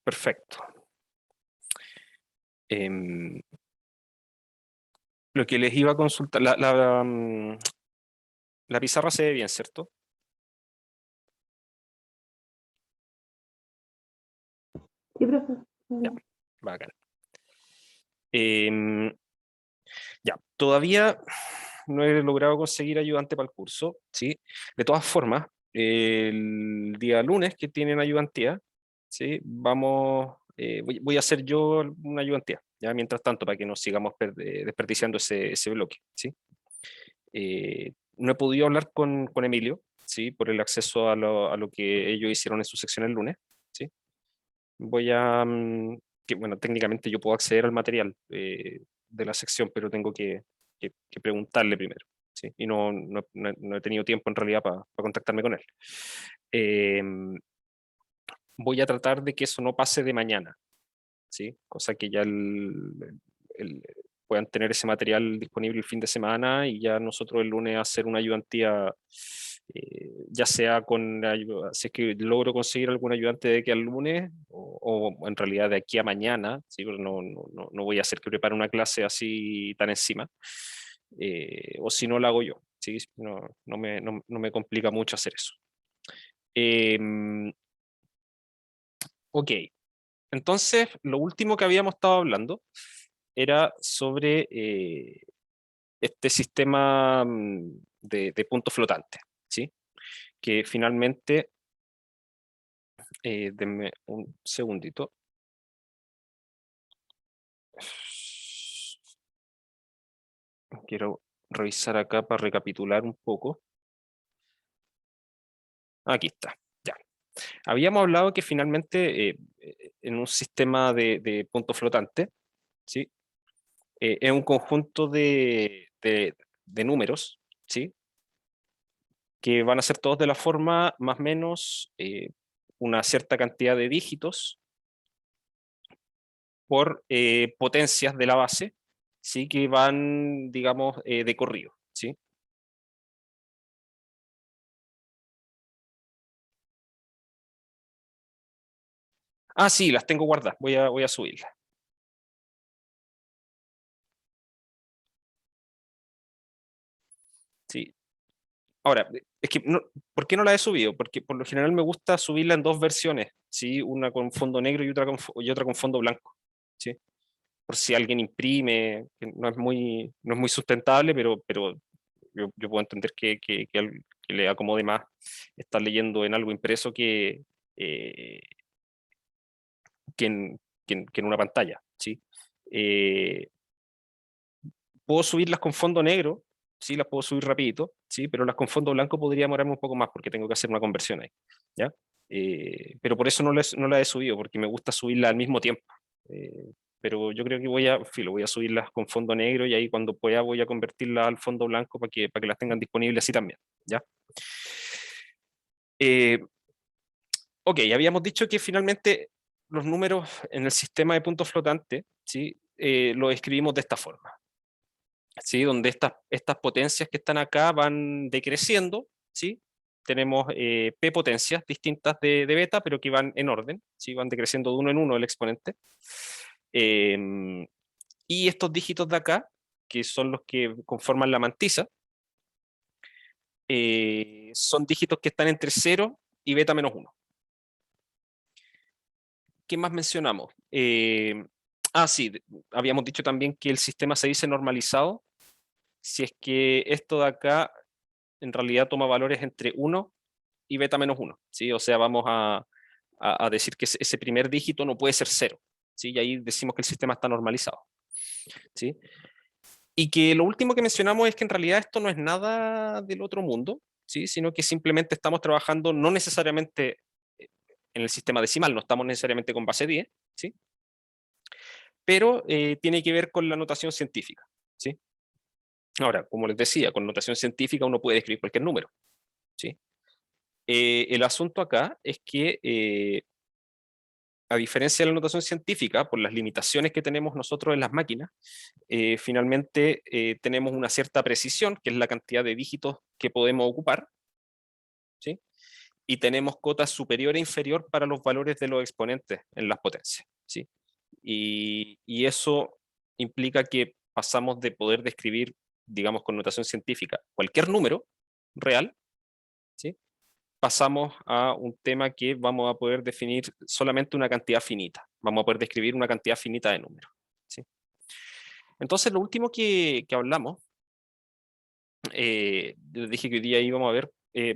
Perfecto. Lo que les iba a consultar, la pizarra se ve bien, ¿cierto? Sí, profe. Ya, bacán. Ya, todavía no he logrado conseguir ayudante para el curso, ¿sí? De todas formas, el día lunes que tienen ayudantía, ¿sí? Voy a hacer yo una ayudantía, ya mientras tanto, para que no sigamos desperdiciando ese bloque, ¿sí? No he podido hablar con Emilio, ¿sí? Por el acceso a lo que ellos hicieron en su sección el lunes, ¿sí? Voy a, que bueno, técnicamente yo puedo acceder al material de la sección, pero tengo que preguntarle primero, ¿sí? Y no he tenido tiempo en realidad para contactarme con él. Voy a tratar de que eso no pase de mañana, ¿sí? Cosa que ya el- puedan tener ese material disponible el fin de semana y ya nosotros el lunes hacer una ayudantía, ya sea si es que logro conseguir algún ayudante de aquí al lunes o en realidad de aquí a mañana, ¿sí? Pero no voy a hacer que prepare una clase así tan encima, o si no la hago yo, ¿sí? No me complica mucho hacer eso. Ok, entonces lo último que habíamos estado hablando era sobre este sistema de puntos flotantes, ¿sí? Que finalmente, denme un segundito. Quiero revisar acá para recapitular un poco. Aquí está, ya. Habíamos hablado que finalmente en un sistema de puntos flotantes, ¿sí? Es un conjunto de números, ¿sí? Que van a ser todos de la forma más o menos una cierta cantidad de dígitos por potencias de la base, ¿sí? Que van, digamos, de corrido, ¿sí? Ah, sí, las tengo guardadas, voy a subirlas. Sí. Ahora, es que ¿por qué no la he subido? Porque por lo general me gusta subirla en dos versiones, ¿sí? Una con fondo negro y otra con fondo blanco, ¿sí? Por si alguien imprime, que no es muy sustentable, pero yo puedo entender que le acomode más estar leyendo en algo impreso eh, que en una pantalla, ¿sí? Eh, Puedo subirlas con fondo negro, sí, las puedo subir rapidito, sí, pero las con fondo blanco podría demorarme un poco más porque tengo que hacer una conversión ahí, ¿ya? Pero por eso no la he subido, porque me gusta subirla al mismo tiempo. Pero yo creo que voy a subirlas con fondo negro y ahí cuando pueda voy a convertirlas al fondo blanco para que las tengan disponibles así también, ¿ya? Eh, ok, habíamos dicho que finalmente los números en el sistema de puntos flotantes, ¿sí? Los escribimos de esta forma. ¿Sí? Donde estas potencias que están acá van decreciendo, ¿sí? Tenemos P potencias distintas de beta, pero que van en orden, ¿sí? Van decreciendo de uno en uno el exponente. Y estos dígitos de acá, que son los que conforman la mantisa, son dígitos que están entre 0 y beta menos 1. ¿Qué más mencionamos? Sí, habíamos dicho también que el sistema se dice normalizado si es que esto de acá en realidad toma valores entre 1 y beta menos 1, ¿sí? O sea, vamos a decir que ese primer dígito no puede ser 0, ¿sí? Y ahí decimos que el sistema está normalizado, ¿sí? Y que lo último que mencionamos es que en realidad esto no es nada del otro mundo, ¿sí? Sino que simplemente estamos trabajando no necesariamente en el sistema decimal, no estamos necesariamente con base 10, ¿sí? Pero tiene que ver con la notación científica, ¿sí? Ahora, como les decía, con notación científica uno puede escribir cualquier número, ¿sí? El asunto acá es que, a diferencia de la notación científica, por las limitaciones que tenemos nosotros en las máquinas, finalmente tenemos una cierta precisión, que es la cantidad de dígitos que podemos ocupar, ¿sí? y tenemos cota superior e inferior para los valores de los exponentes en las potencias, ¿sí? Y eso implica que pasamos de poder describir, digamos, con notación científica, cualquier número real, ¿sí? Pasamos a un tema que vamos a poder definir solamente una cantidad finita. Vamos a poder describir una cantidad finita de números, ¿sí? Entonces, lo último que hablamos, les dije que hoy día íbamos a ver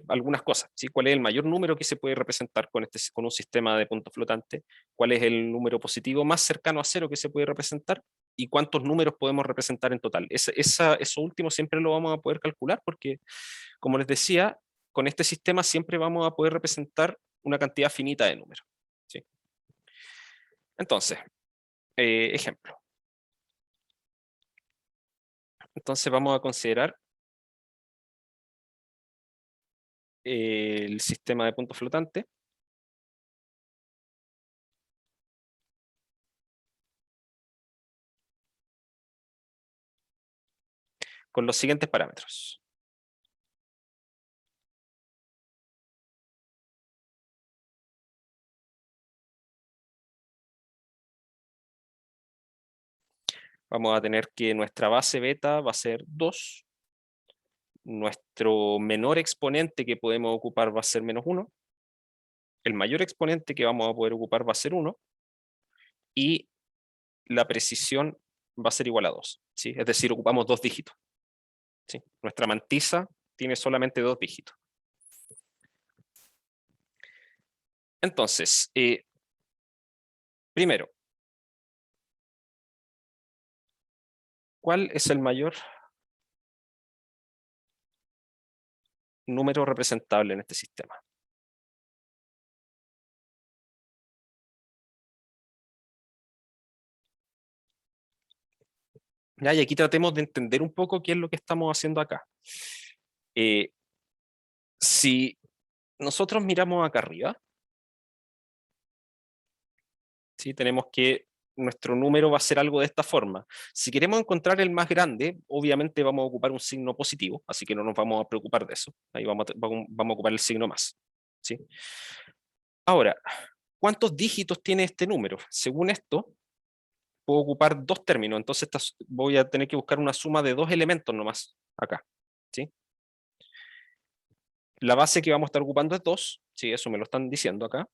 algunas cosas, ¿sí? ¿Cuál es el mayor número que se puede representar con un sistema de puntos flotantes? ¿Cuál es el número positivo más cercano a cero que se puede representar? ¿Y cuántos números podemos representar en total? Eso último siempre lo vamos a poder calcular porque, como les decía, con este sistema siempre vamos a poder representar una cantidad finita de números, ¿sí? Entonces, ejemplo. Entonces vamos a considerar el sistema de puntos flotantes con los siguientes parámetros. Vamos a tener que nuestra base beta va a ser 2, nuestro menor exponente que podemos ocupar va a ser -1, el mayor exponente que vamos a poder ocupar va a ser 1, y la precisión va a ser igual a 2, ¿sí? Es decir, ocupamos 2 dígitos, ¿sí? Nuestra mantisa tiene solamente 2 dígitos. Entonces, primero, ¿cuál es el mayor número representable en este sistema? ¿Ya? Y aquí tratemos de entender un poco qué es lo que estamos haciendo acá. Si nosotros miramos acá arriba, ¿sí? Tenemos que nuestro número va a ser algo de esta forma. Si queremos encontrar el más grande, obviamente vamos a ocupar un signo positivo, así que no nos vamos a preocupar de eso. Ahí vamos a ocupar el signo más, ¿sí? Ahora, ¿cuántos dígitos tiene este número? Según esto, puedo ocupar 2 términos, entonces voy a tener que buscar una suma de 2 elementos nomás acá, ¿sí? La base que vamos a estar ocupando es 2, ¿sí? Eso me lo están diciendo acá.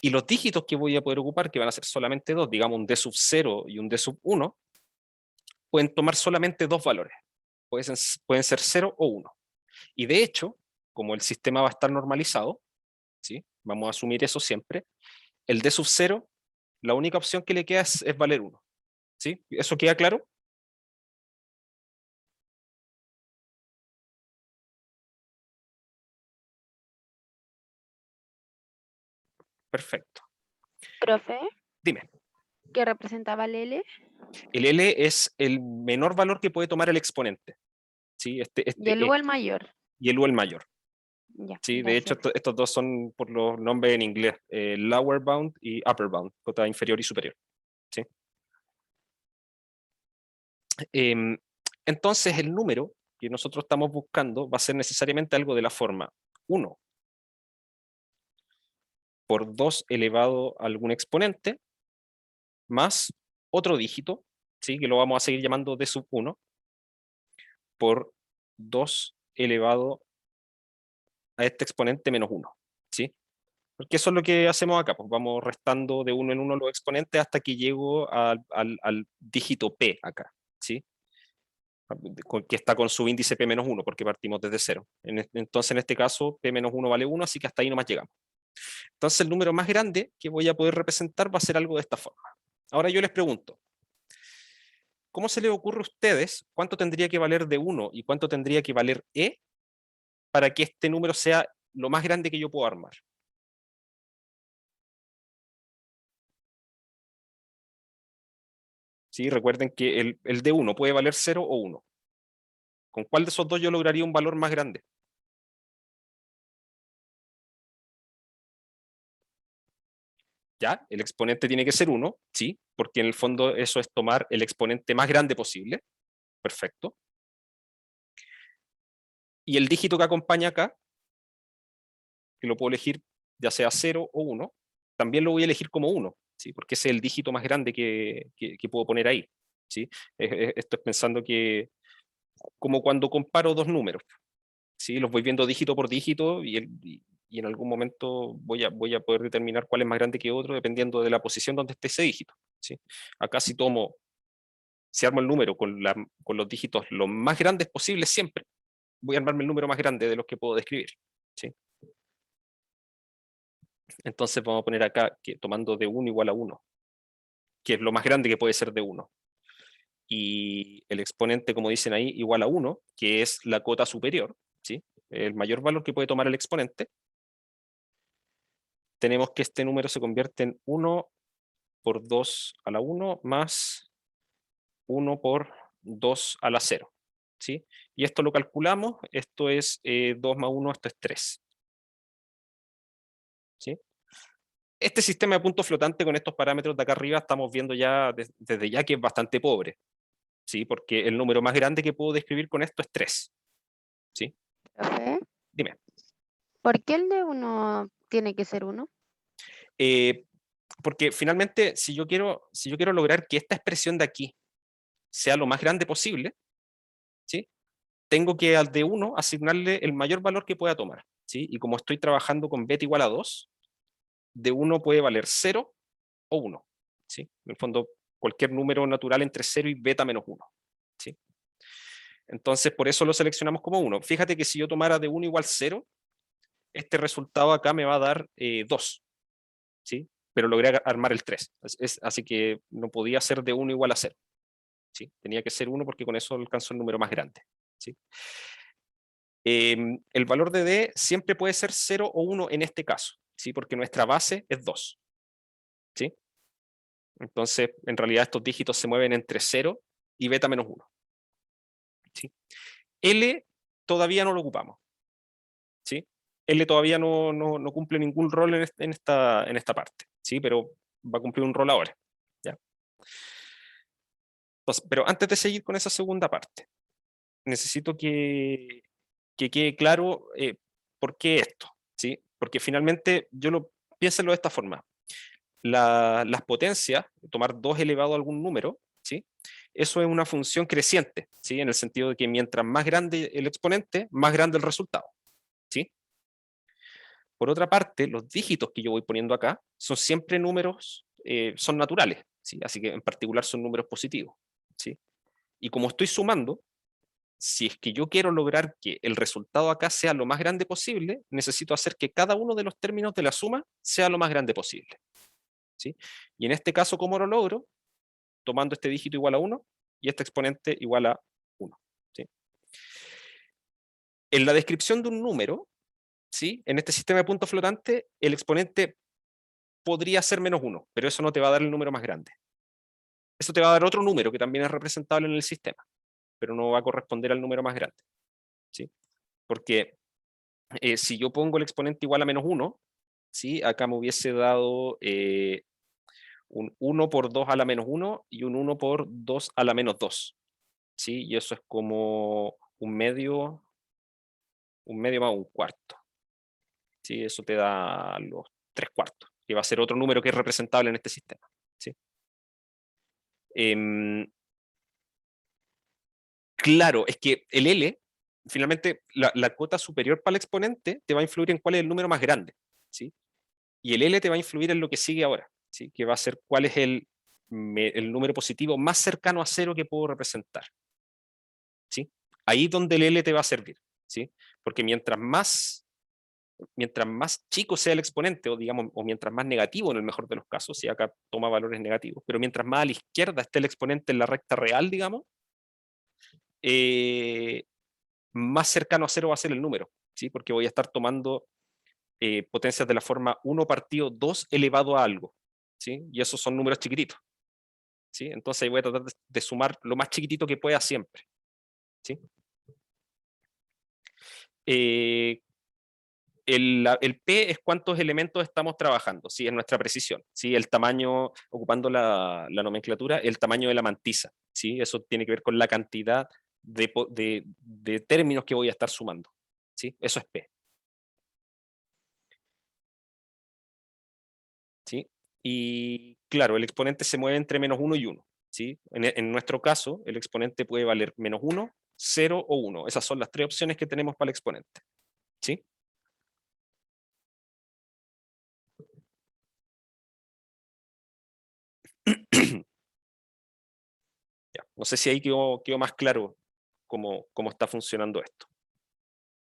Y los dígitos que voy a poder ocupar, que van a ser solamente 2, digamos un d0 y un d1, pueden tomar solamente 2 valores. Pueden ser 0 o 1. Y de hecho, como el sistema va a estar normalizado, ¿sí? Vamos a asumir eso siempre, el d0, la única opción que le queda es valer 1. ¿Sí? ¿Eso queda claro? Perfecto. Profe, Dime. ¿qué representaba el L? El L es el menor valor que puede tomar el exponente, ¿sí? Y el U el mayor. Y el U el mayor. Ya, Sí, de hecho, gracias. estos dos son por los nombres en inglés, lower bound y upper bound, cota inferior y superior. ¿Sí? Entonces, el número que nosotros estamos buscando va a ser necesariamente algo de la forma 1 por 2 elevado a algún exponente, más otro dígito, ¿sí? Que lo vamos a seguir llamando d1, por 2 elevado a este exponente menos 1. ¿Sí? Porque eso es lo que hacemos acá, pues vamos restando de uno en uno los exponentes hasta que llego al dígito p acá, ¿sí? Que está con su índice p-1, porque partimos desde 0. Entonces, en este caso, p-1 vale 1, así que hasta ahí nomás llegamos. Entonces, el número más grande que voy a poder representar va a ser algo de esta forma. Ahora yo les pregunto, ¿cómo se les ocurre a ustedes cuánto tendría que valer d1 y cuánto tendría que valer e para que este número sea lo más grande que yo puedo armar? ¿Sí? Recuerden que el d1 puede valer 0 o 1. ¿Con cuál de esos dos yo lograría un valor más grande? ¿Ya? El exponente tiene que ser 1, sí, porque en el fondo eso es tomar el exponente más grande posible. Perfecto. Y el dígito que acompaña acá que lo puedo elegir ya sea 0 o 1, también lo voy a elegir como 1, ¿sí? Porque ese es el dígito más grande que puedo poner ahí, ¿sí? Esto es pensando que, como cuando comparo dos números, ¿sí? Los voy viendo dígito por dígito y en algún momento voy a poder determinar cuál es más grande que otro dependiendo de la posición donde esté ese dígito, ¿sí? Acá si armo el número con los dígitos lo más grandes posibles siempre, voy a armarme el número más grande de los que puedo describir, ¿sí? Entonces vamos a poner acá que tomando de 1 igual a 1, que es lo más grande que puede ser de 1. Y el exponente, como dicen ahí, igual a 1, que es la cota superior, ¿sí? El mayor valor que puede tomar el exponente. Tenemos que este número se convierte en 1 por 2 a la 1 más 1 por 2 a la 0, ¿sí? Y esto lo calculamos, esto es 2 más 1, esto es 3. ¿Sí? Este sistema de punto flotante con estos parámetros de acá arriba estamos viendo ya desde ya que es bastante pobre, ¿sí? Porque el número más grande que puedo describir con esto es 3. ¿Sí? Profe, Dime. ¿por qué el de 1 tiene que ser 1? Porque finalmente, si yo quiero lograr que esta expresión de aquí sea lo más grande posible, ¿sí? Tengo que al de 1 asignarle el mayor valor que pueda tomar, ¿sí? Y como estoy trabajando con beta igual a 2, de 1 puede valer 0 o 1, ¿sí? En el fondo, cualquier número natural entre 0 y beta menos 1, ¿sí? Entonces, por eso lo seleccionamos como 1. Fíjate que si yo tomara de 1 igual 0, este resultado acá me va a dar 2, ¿sí? Pero logré armar el 3, así que no podía ser de 1 igual a 0, ¿sí? Tenía que ser 1 porque con eso alcanzó el número más grande, ¿sí? El valor de D siempre puede ser 0 o 1 en este caso, ¿sí? Porque nuestra base es 2, ¿sí? Entonces, en realidad estos dígitos se mueven entre 0 y beta menos 1, ¿sí? L todavía no lo ocupamos, ¿sí? L todavía no cumple ningún rol en esta parte, ¿sí? Pero va a cumplir un rol ahora, ¿ya? Entonces, pero antes de seguir con esa segunda parte, necesito que quede claro por qué esto, ¿sí? Porque finalmente piénsalo de esta forma. Las potencias, tomar 2 elevado a algún número, ¿sí? Eso es una función creciente, ¿sí? En el sentido de que mientras más grande el exponente, más grande el resultado, ¿sí? Por otra parte, los dígitos que yo voy poniendo acá son siempre números, son naturales, ¿sí? Así que en particular son números positivos, ¿sí? Y como estoy sumando, si es que yo quiero lograr que el resultado acá sea lo más grande posible, necesito hacer que cada uno de los términos de la suma sea lo más grande posible, ¿sí? Y en este caso, ¿cómo lo logro? Tomando este dígito igual a 1 y este exponente igual a 1, ¿sí? En la descripción de un número, ¿sí? En este sistema de puntos flotantes, el exponente podría ser menos 1, pero eso no te va a dar el número más grande. Eso te va a dar otro número que también es representable en el sistema, pero no va a corresponder al número más grande, ¿sí? Porque si yo pongo el exponente igual a menos 1, ¿sí? Acá me hubiese dado un 1 por 2 a la menos 1 y un 1 por 2 a la menos 2, ¿sí? Y eso es como un medio más un cuarto, ¿sí? Eso te da los 3 cuartos, que va a ser otro número que es representable en este sistema, ¿sí? Claro, es que el L, finalmente, la cuota superior para el exponente te va a influir en cuál es el número más grande, ¿sí? Y el L te va a influir en lo que sigue ahora, ¿sí? Que va a ser cuál es el número positivo más cercano a 0 que puedo representar, ¿sí? Ahí donde el L te va a servir, ¿sí? Porque mientras más chico sea el exponente, o digamos, o mientras más negativo en el mejor de los casos, si acá toma valores negativos, pero mientras más a la izquierda esté el exponente en la recta real, digamos, eh, más cercano a 0 va a ser el número, ¿sí? Porque voy a estar tomando potencias de la forma 1 partido 2 elevado a algo, ¿sí? Y esos son números chiquititos, ¿sí? Entonces voy a tratar de sumar lo más chiquitito que pueda siempre, ¿sí? El P es cuántos elementos estamos trabajando, ¿sí? Es nuestra precisión, ¿sí? El tamaño, ocupando la nomenclatura, el tamaño de la mantisa, ¿sí? Eso tiene que ver con la cantidad de términos que voy a estar sumando, ¿sí? Eso es P. Y claro, el exponente se mueve entre -1 y 1. ¿Sí? En nuestro caso, el exponente puede valer -1, 0 o 1. Esas son las tres opciones que tenemos para el exponente. ¿Sí? Ya. No sé si ahí quedó más claro cómo está funcionando esto.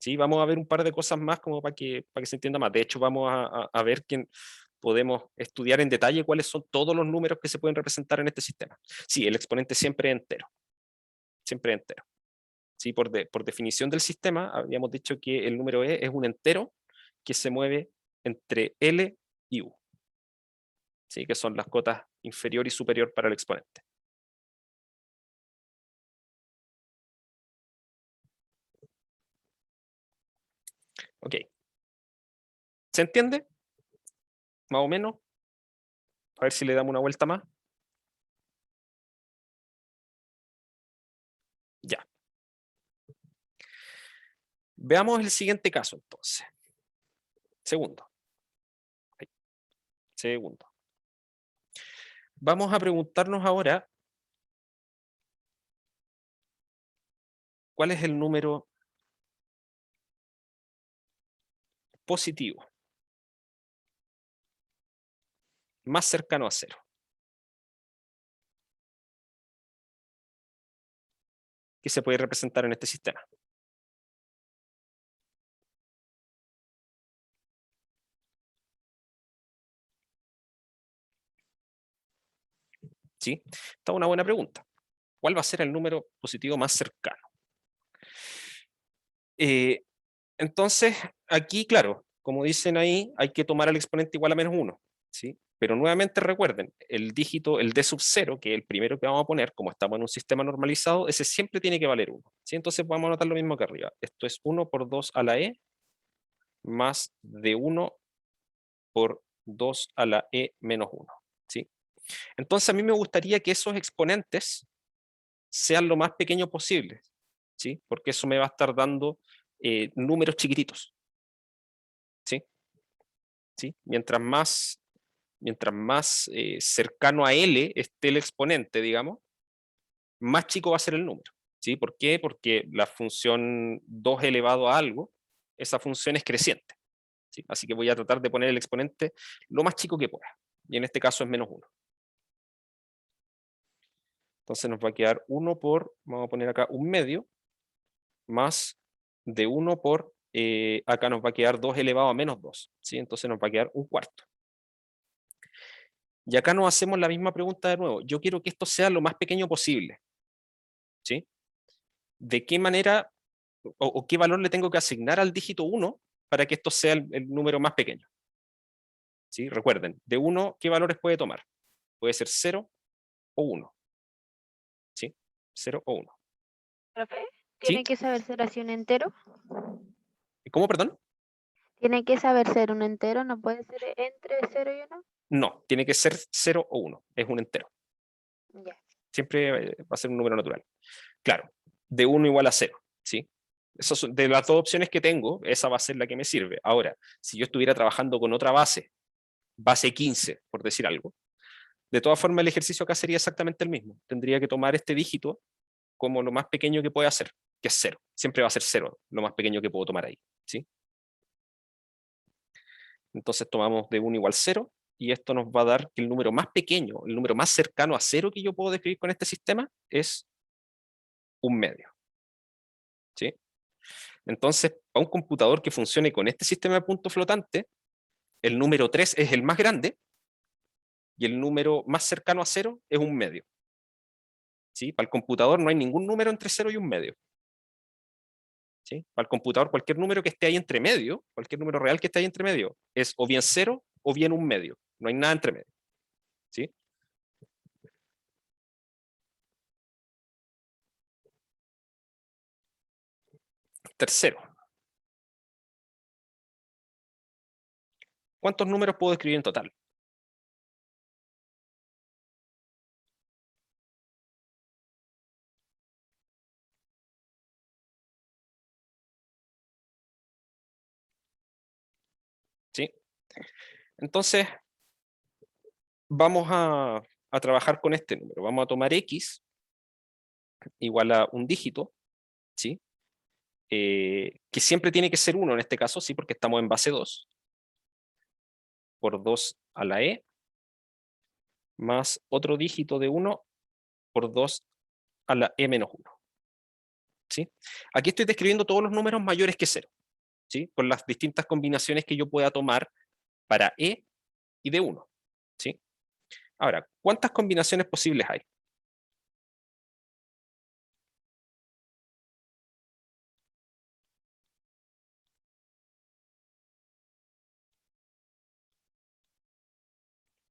¿Sí? Vamos a ver un par de cosas más como para que se entienda más. De hecho, vamos a ver que podemos estudiar en detalle cuáles son todos los números que se pueden representar en este sistema. Sí, el exponente siempre es entero. Siempre es entero. ¿Sí? Por definición del sistema, habíamos dicho que el número e es un entero que se mueve entre L y U. ¿Sí? Que son las cotas inferior y superior para el exponente. Ok. ¿Se entiende? Más o menos. A ver si le damos una vuelta más. Ya. Veamos el siguiente caso entonces. Segundo. Segundo. Vamos a preguntarnos ahora cuál es el número positivo más cercano a 0. Que se puede representar en este sistema. ¿Sí? Esta es una buena pregunta. ¿Cuál va a ser el número positivo más cercano? Entonces, aquí, claro, como dicen ahí, hay que tomar al exponente igual a -1. ¿Sí? Pero nuevamente recuerden, el dígito, el d sub 0, que es el primero que vamos a poner, como estamos en un sistema normalizado, ese siempre tiene que valer 1. ¿Sí? Entonces vamos a anotar lo mismo que arriba. Esto es 1 por 2 a la e más de 1 por 2 a la e menos 1. ¿Sí? Entonces a mí me gustaría que esos exponentes sean lo más pequeños posible, ¿sí? Porque eso me va a estar dando números chiquititos. ¿Sí? ¿Sí? Mientras más cercano a L esté el exponente, digamos, más chico va a ser el número. ¿Sí? ¿Por qué? Porque la función 2 elevado a algo, esa función es creciente. ¿Sí? Así que voy a tratar de poner el exponente lo más chico que pueda. Y en este caso es -1. Entonces nos va a quedar 1 por, vamos a poner acá 1/2, más de 1 por, acá nos va a quedar 2 elevado a -2. ¿Sí? Entonces nos va a quedar 1/4. Y acá nos hacemos la misma pregunta de nuevo. Yo quiero que esto sea lo más pequeño posible. ¿Sí? ¿De qué manera o qué valor le tengo que asignar al dígito 1 para que esto sea el número más pequeño? ¿Sí? Recuerden, de 1, ¿qué valores puede tomar? Puede ser 0 o 1. ¿Sí? 0 o 1. Profe, ¿tiene ¿Sí? que saber ser así un entero? ¿Cómo, perdón? ¿Tiene que saber ser un entero? ¿No puede ser entre 0 y 1? No, tiene que ser 0 o 1. Es un entero. Ya. Siempre va a ser un número natural. Claro, de 1 igual a 0. ¿Sí? De las dos opciones que tengo, esa va a ser la que me sirve. Ahora, si yo estuviera trabajando con otra base 15, por decir algo, de todas formas el ejercicio acá sería exactamente el mismo. Tendría que tomar este dígito como lo más pequeño que puede hacer, que es 0. Siempre va a ser 0, lo más pequeño que puedo tomar ahí. ¿Sí? Entonces tomamos de 1 igual 0, y esto nos va a dar que el número más pequeño, el número más cercano a 0 que yo puedo describir con este sistema es 1/2. ¿Sí? Entonces, para un computador que funcione con este sistema de punto flotante, el número 3 es el más grande y el número más cercano a 0 es 1/2. ¿Sí? Para el computador no hay ningún número entre 0 y 1/2. ¿Sí? Para el computador, cualquier número que esté ahí entre medio, cualquier número real que esté ahí entre medio, es o bien 0 o bien 1/2. No hay nada entre medio. ¿Sí? Tercero, ¿cuántos números puedo escribir en total? ¿Sí? Entonces, vamos a trabajar con este número. Vamos a tomar x igual a un dígito, ¿sí? Que siempre tiene que ser 1 en este caso, ¿sí? Porque estamos en base 2, por 2 a la e, más otro dígito de 1 por 2 a la e menos 1. ¿Sí? Aquí estoy describiendo todos los números mayores que 0, ¿sí? Con las distintas combinaciones que yo pueda tomar para e y de 1. ¿Sí? Ahora, ¿cuántas combinaciones posibles hay?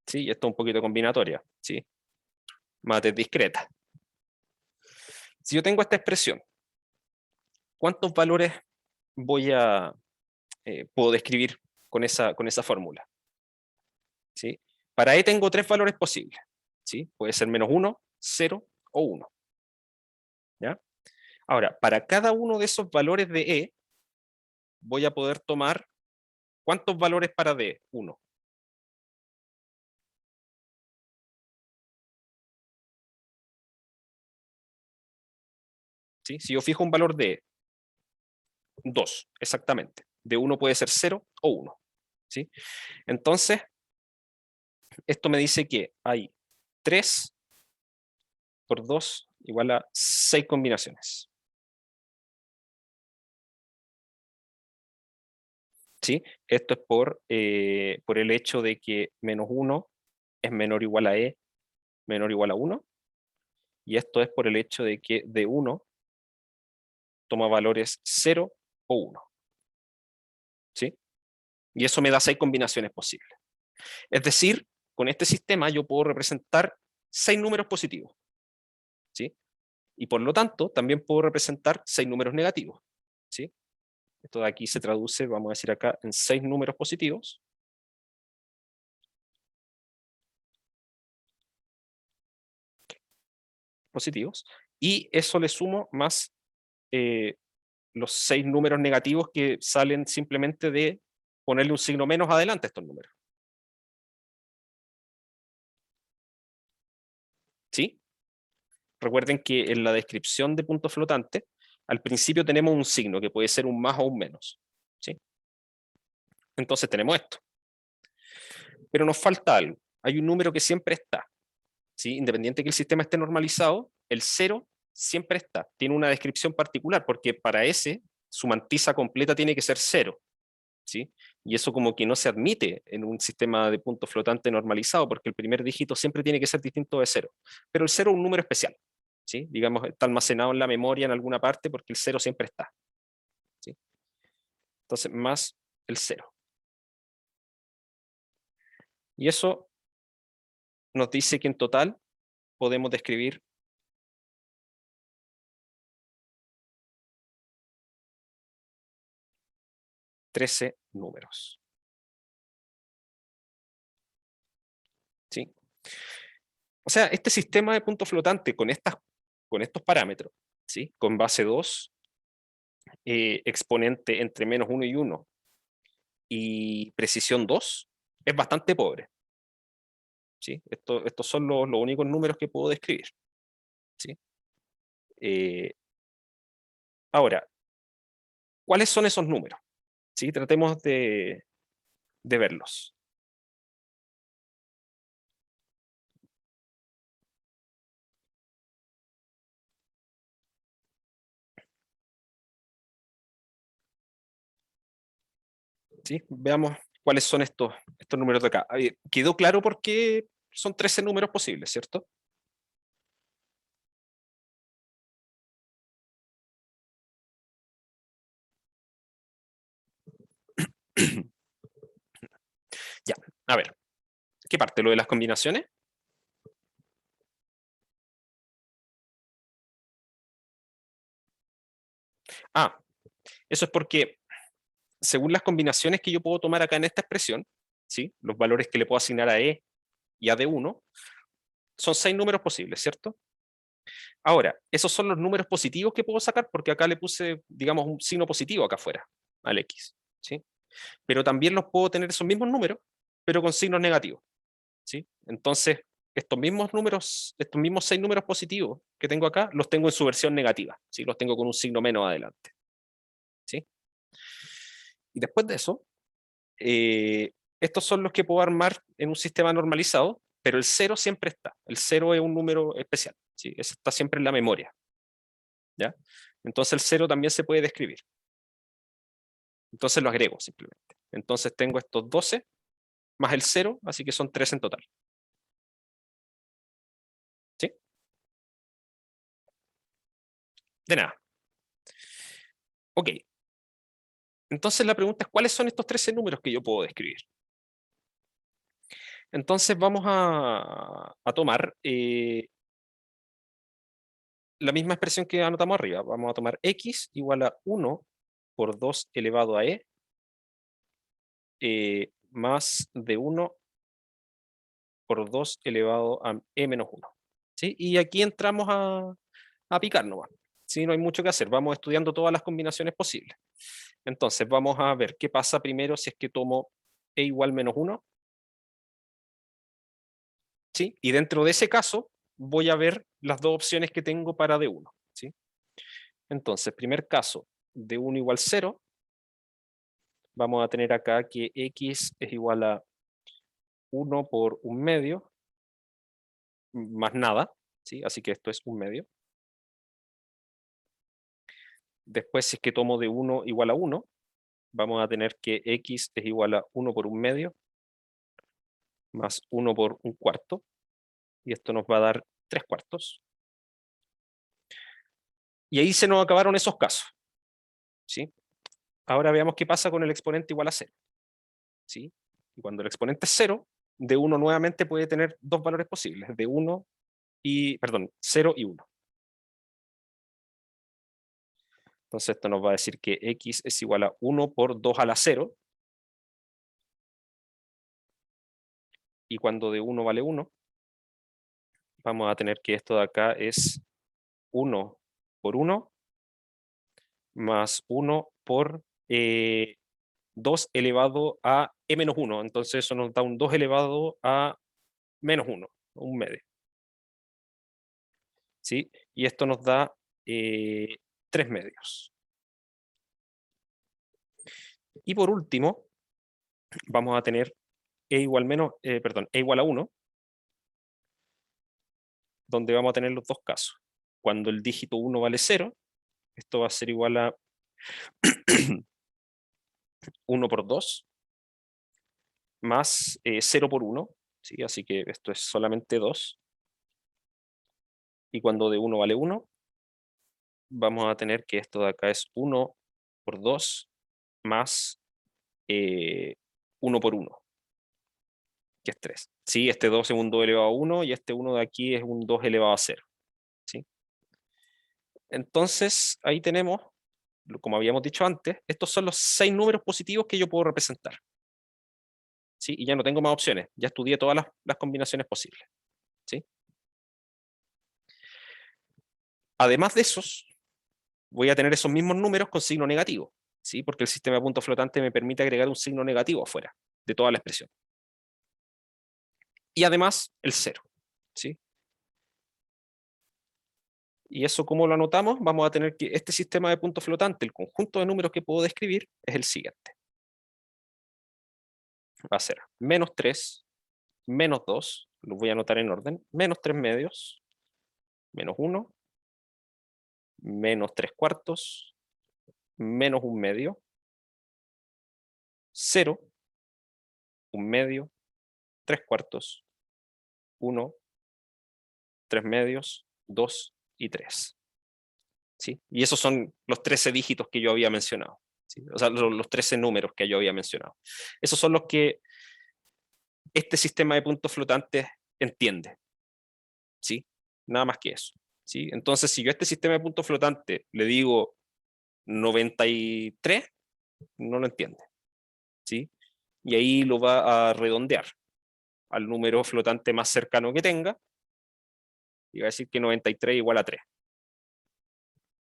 ¿Sí? Esto es un poquito combinatoria, ¿sí? Mates discreta. Si yo tengo esta expresión, ¿cuántos valores puedo describir con esa fórmula? ¿Sí? Para e tengo 3 valores posibles, ¿sí? Puede ser menos 1, 0 o 1. ¿Ya? Ahora, para cada uno de esos valores de e, voy a poder tomar, ¿cuántos valores para d? 1. ¿Sí? Si yo fijo un valor de 2, exactamente. De 1 puede ser 0 o 1. ¿Sí? Entonces, esto me dice que hay 3 por 2 igual a 6 combinaciones. ¿Sí? Esto es por el hecho de que menos 1 es menor o igual a e, menor o igual a 1. Y esto es por el hecho de que de 1 toma valores 0 o 1. ¿Sí? Y eso me da 6 combinaciones posibles. Es decir, con este sistema yo puedo representar 6 números positivos. ¿Sí? Y por lo tanto, también puedo representar 6 números negativos. ¿Sí? Esto de aquí se traduce, vamos a decir acá, en 6 números positivos. Y eso le sumo más los 6 números negativos que salen simplemente de ponerle un signo menos adelante a estos números. ¿Sí? Recuerden que en la descripción de punto flotante, al principio tenemos un signo que puede ser un más o un menos. ¿Sí? Entonces tenemos esto. Pero nos falta algo. Hay un número que siempre está. ¿Sí? Independiente que el sistema esté normalizado, el 0 siempre está. Tiene una descripción particular, porque para ese, su mantisa completa tiene que ser 0. ¿Sí? Y eso como que no se admite en un sistema de punto flotante normalizado, porque el primer dígito siempre tiene que ser distinto de 0. Pero el 0 es un número especial. ¿Sí? Digamos, está almacenado en la memoria en alguna parte porque el 0 siempre está. ¿Sí? Entonces, más el 0. Y eso nos dice que en total podemos describir 13 números. ¿Sí? O sea, este sistema de punto flotante con estos parámetros, ¿sí? Con base 2, exponente entre menos 1 y 1, y precisión 2, es bastante pobre. ¿Sí? Estos son los únicos números que puedo describir. ¿Sí? Ahora, ¿cuáles son esos números? ¿Sí? Tratemos de verlos. ¿Sí? Veamos cuáles son estos números de acá. ¿Quedó claro por qué son 13 números posibles, cierto? Ya, a ver. ¿Qué parte? ¿Lo de las combinaciones? Ah, eso es porque según las combinaciones que yo puedo tomar acá en esta expresión, ¿sí? Los valores que le puedo asignar a E y a D1, son 6 números posibles, ¿cierto? Ahora, esos son los números positivos que puedo sacar porque acá le puse, digamos, un signo positivo acá afuera, al X, ¿sí? Pero también los puedo tener esos mismos números, pero con signos negativos, ¿sí? Entonces, estos mismos 6 números positivos que tengo acá, los tengo en su versión negativa, ¿sí? Los tengo con un signo menos adelante, ¿sí? Y después de eso, estos son los que puedo armar en un sistema normalizado, pero el 0 siempre está. El 0 es un número especial, ¿sí? Ese está siempre en la memoria, ¿ya? Entonces el 0 también se puede describir. Entonces lo agrego simplemente. Entonces tengo estos 12 más el 0, así que son 3 en total. ¿Sí? De nada. Ok. Entonces la pregunta es, ¿cuáles son estos 13 números que yo puedo describir? Entonces vamos a tomar la misma expresión que anotamos arriba. Vamos a tomar x igual a 1 por 2 elevado a más de 1 por 2 elevado a e menos 1. ¿Sí? Y aquí entramos a picar nomás. ¿Sí? No hay mucho que hacer. Vamos estudiando todas las combinaciones posibles. Entonces vamos a ver qué pasa primero si es que tomo e igual menos 1. ¿Sí? Y dentro de ese caso voy a ver las dos opciones que tengo para d1. ¿Sí? Entonces, primer caso, d1 igual 0. Vamos a tener acá que x es igual a 1 por 1 medio, más nada, ¿sí? Así que esto es 1 medio. Después, si es que tomo de 1 igual a 1, vamos a tener que x es igual a 1 por 1 medio, más 1 por 1 cuarto, y esto nos va a dar 3 cuartos. Y ahí se nos acabaron esos casos, ¿sí? Ahora veamos qué pasa con el exponente igual a 0, ¿sí? Y cuando el exponente es 0, de 1 nuevamente puede tener dos valores posibles, de 1 y, perdón, 0 y 1. Entonces esto nos va a decir que x es igual a 1 por 2 a la 0. Y cuando de 1 vale 1, vamos a tener que esto de acá es 1 por 1 más 1 por 2 elevado a e menos 1. Entonces eso nos da un 2 elevado a menos 1, un medio. ¿Sí? Y esto nos da 3 medios. Y por último, vamos a tener e igual a 1, donde vamos a tener los dos casos. Cuando el dígito 1 vale 0, esto va a ser igual a 1 por 2 más 0 por 1, ¿sí? Así que esto es solamente 2. Y cuando de 1 vale 1, vamos a tener que esto de acá es 1 por 2 más 1 por 1, que es 3. ¿Sí? Este 2 es un 2 elevado a 1 y este 1 de aquí es un 2 elevado a 0. ¿Sí? Entonces, ahí tenemos, como habíamos dicho antes, estos son los 6 números positivos que yo puedo representar. ¿Sí? Y ya no tengo más opciones, ya estudié todas las combinaciones posibles. ¿Sí? Además de esos, voy a tener esos mismos números con signo negativo, ¿sí? Porque el sistema de punto flotante me permite agregar un signo negativo afuera de toda la expresión. Y además, el 0, ¿sí? Y eso, ¿cómo lo anotamos? Vamos a tener que este sistema de punto flotante, el conjunto de números que puedo describir, es el siguiente. Va a ser menos 3, menos 2, los voy a anotar en orden, menos 3 medios, menos 1, menos 3 cuartos, menos 1 medio, 0, 1 medio, 3 cuartos, 1, 3 medios, 2 y 3. ¿Sí? Y esos son los 13 dígitos que yo había mencionado. ¿Sí? O sea, los 13 números que yo había mencionado. Esos son los que este sistema de puntos flotantes entiende. ¿Sí? Nada más que eso. ¿Sí? Entonces, si yo a este sistema de puntos flotantes le digo 93, no lo entiende. ¿Sí? Y ahí lo va a redondear al número flotante más cercano que tenga, y va a decir que 93 igual a 3.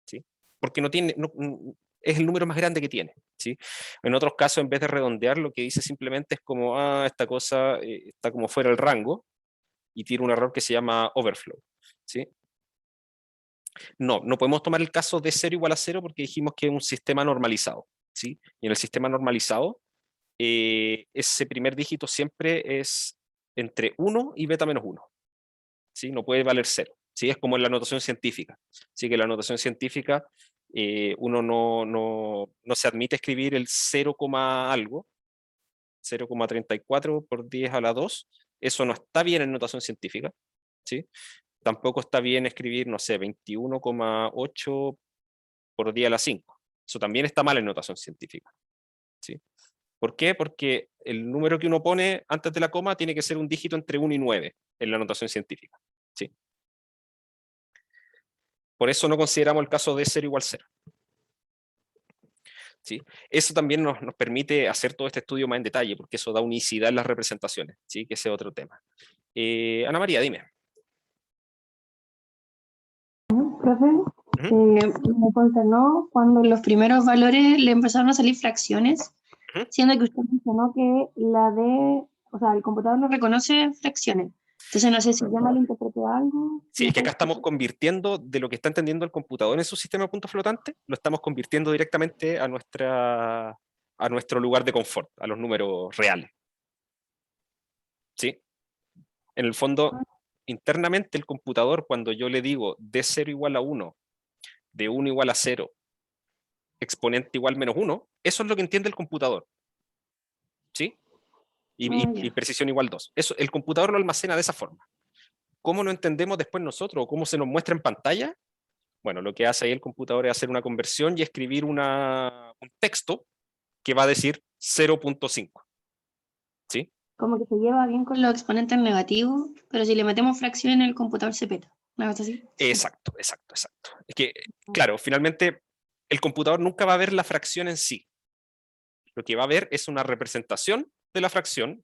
¿Sí? Porque es el número más grande que tiene, ¿sí? En otros casos, en vez de redondear, lo que dice simplemente es como, esta cosa está como fuera del rango, y tiene un error que se llama overflow, ¿sí? No podemos tomar el caso de 0 igual a 0 porque dijimos que es un sistema normalizado, ¿sí? Y en el sistema normalizado, ese primer dígito siempre es entre 1 y beta menos 1, ¿sí? No puede valer 0, ¿sí? Es como en la notación científica, ¿sí? Que en la notación científica uno no se admite escribir el 0, algo, 0,34 por 10 a la 2, eso no está bien en notación científica, ¿sí? Tampoco está bien escribir, no sé, 21,8 por 10 a la 5. Eso también está mal en notación científica, ¿sí? ¿Por qué? Porque el número que uno pone antes de la coma tiene que ser un dígito entre 1 y 9 en la notación científica, ¿sí? Por eso no consideramos el caso de 0 igual 0. ¿Sí? Eso también nos permite hacer todo este estudio más en detalle, porque eso da unicidad en las representaciones, ¿sí? Que ese es otro tema. Ana María, dime. Profe, me consternó cuando los primeros valores le empezaron a salir fracciones, siendo que usted mencionó que el computador no reconoce fracciones. Entonces no sé si ya malinterpreté algo. Sí, es que acá estamos convirtiendo de lo que está entendiendo el computador en su sistema de puntos flotantes, lo estamos convirtiendo directamente a nuestro lugar de confort, a los números reales. ¿Sí? En el fondo, internamente el computador, cuando yo le digo de 0 igual a 1, de 1 igual a 0, exponente igual menos 1, eso es lo que entiende el computador. ¿Sí? Y precisión igual 2. Eso, el computador lo almacena de esa forma. ¿Cómo lo entendemos después nosotros? ¿O cómo se nos muestra en pantalla? Bueno, lo que hace ahí el computador es hacer una conversión y escribir un texto que va a decir 0.5. ¿Sí? Como que se lleva bien con los exponentes negativos, pero si le metemos fracción en el computador se peta. ¿Una cosa así? Exacto. Es que, claro, finalmente el computador nunca va a ver la fracción en sí. Lo que va a ver es una representación de la fracción,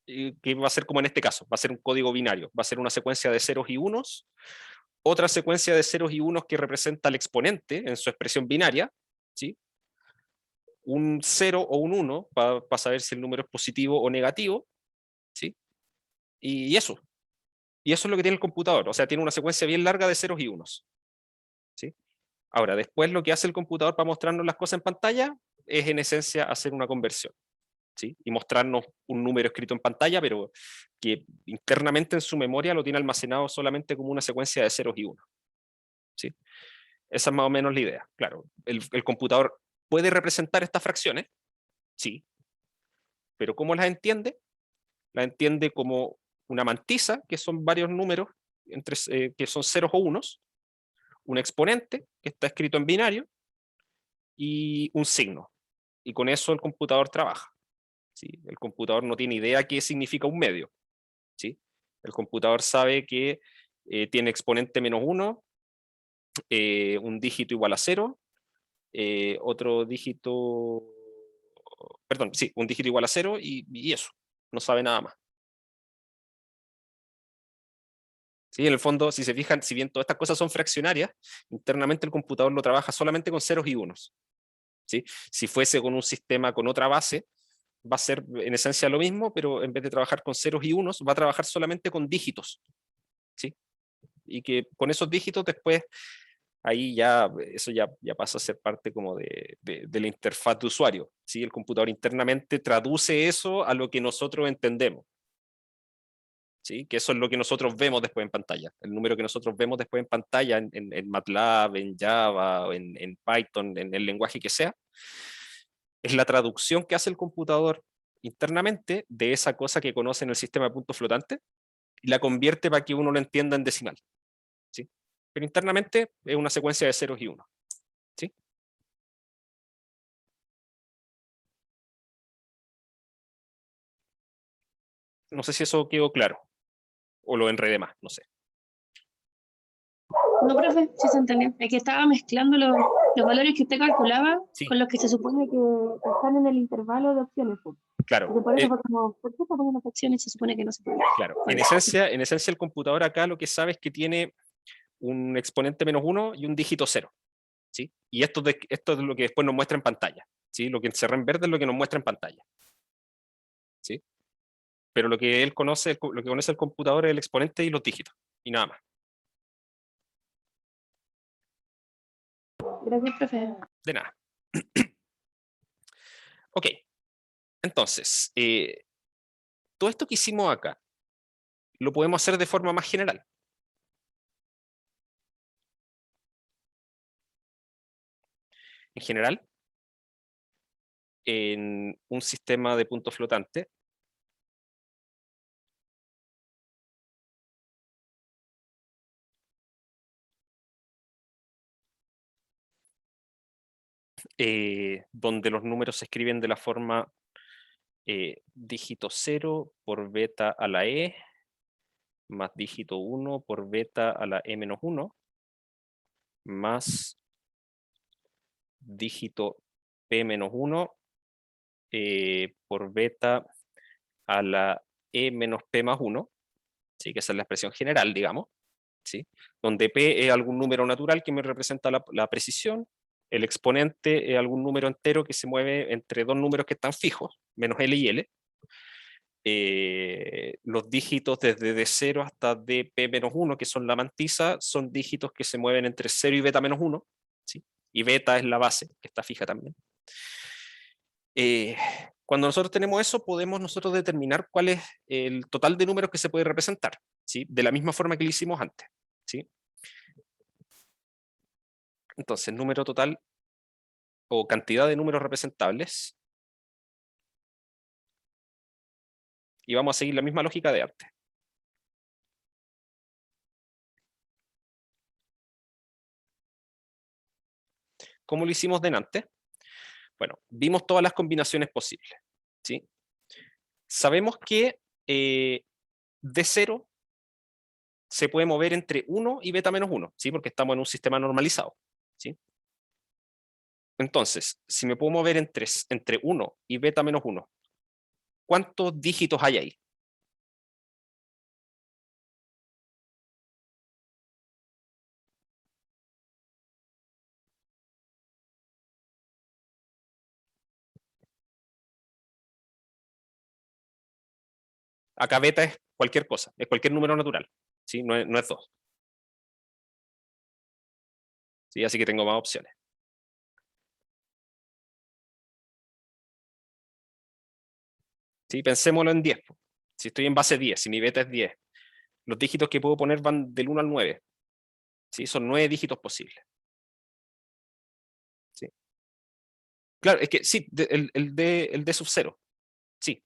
que va a ser como en este caso, va a ser un código binario, va a ser una secuencia de ceros y unos, otra secuencia de ceros y unos que representa al exponente en su expresión binaria, ¿sí? Un 0 o un 1 para saber si el número es positivo o negativo, ¿sí? Y eso es lo que tiene el computador, o sea, tiene una secuencia bien larga de ceros y unos, ¿sí? Ahora, después lo que hace el computador para mostrarnos las cosas en pantalla es en esencia hacer una conversión, ¿sí? Y mostrarnos un número escrito en pantalla, pero que internamente en su memoria lo tiene almacenado solamente como una secuencia de ceros y unos, ¿sí? Esa es más o menos la idea. Claro, el computador puede representar estas fracciones, sí, pero ¿cómo las entiende? Las entiende como una mantisa, que son varios números que son ceros o unos, un exponente, que está escrito en binario, y un signo. Y con eso el computador trabaja, ¿sí? El computador no tiene idea qué significa un medio, ¿sí? El computador sabe que tiene exponente menos 1, un dígito igual a 0, otro dígito, perdón, sí, un dígito igual a 0 y eso, no sabe nada más. ¿Sí? En el fondo, si se fijan, si bien todas estas cosas son fraccionarias, internamente el computador lo trabaja solamente con ceros y unos, ¿sí? Si fuese con un sistema con otra base, va a ser en esencia lo mismo, pero en vez de trabajar con ceros y unos, va a trabajar solamente con dígitos, ¿sí? Y que con esos dígitos después, ahí ya, eso ya pasa a ser parte como de la interfaz de usuario, ¿sí? El computador internamente traduce eso a lo que nosotros entendemos, ¿sí? Que eso es lo que nosotros vemos después en pantalla. El número que nosotros vemos después en pantalla en MATLAB, en Java, en Python, en el lenguaje que sea, es la traducción que hace el computador internamente de esa cosa que conoce en el sistema de puntos flotantes y la convierte para que uno lo entienda en decimal, ¿sí? Pero internamente es una secuencia de ceros y unos, ¿sí? No sé si eso quedó claro o lo enredé más, no sé. No, profe, sí se entendió. Es que estaba mezclando los valores que usted calculaba Sí. con los que se supone que están en el intervalo de opciones. Pues. Claro. Entonces, por eso fue como, ¿por qué está poniendo fracciones? Se supone que no se puede. Claro. Vale. En esencia el computador acá lo que sabe es que tiene un exponente menos 1 y un dígito 0. ¿sí? Y esto es lo que después nos muestra en pantalla, ¿sí? Lo que encerra en verde es lo que nos muestra en pantalla, ¿sí? Pero lo que conoce el computador es el exponente y los dígitos, y nada más. Gracias, profe. De nada. Ok, entonces, todo esto que hicimos acá, lo podemos hacer de forma más general. En general, en un sistema de punto flotante, donde los números se escriben de la forma dígito 0 por beta a la e, más dígito 1 por beta a la e-1, más dígito p-1 por beta a la e menos p más 1, ¿sí? Que esa es la expresión general, digamos, ¿sí? Donde p es algún número natural que me representa la precisión, el exponente es algún número entero que se mueve entre dos números que están fijos, menos L y L. Los dígitos desde D0 hasta dp-1, que son la mantisa, son dígitos que se mueven entre 0 y beta-1, ¿sí? Y beta es la base, que está fija también. Cuando nosotros tenemos eso, podemos nosotros determinar cuál es el total de números que se puede representar, ¿sí? De la misma forma que lo hicimos antes, ¿sí? Entonces, número total o cantidad de números representables. Y vamos a seguir la misma lógica de antes. ¿Cómo lo hicimos de antes? Bueno, vimos todas las combinaciones posibles, ¿sí? Sabemos que D0 se puede mover entre 1 y beta-1, ¿sí? Porque estamos en un sistema normalizado, ¿sí? Entonces, si me puedo mover entre 1 y beta-1, ¿cuántos dígitos hay ahí? Acá beta es cualquier cosa, es cualquier número natural, ¿sí? No es 2. ¿Sí? Así que tengo más opciones. ¿Sí? Pensémoslo en 10. Si estoy en base 10, si mi beta es 10, los dígitos que puedo poner van del 1 al 9. ¿Sí? Son 9 dígitos posibles. ¿Sí? Claro, es que sí, el D sub 0. Sí.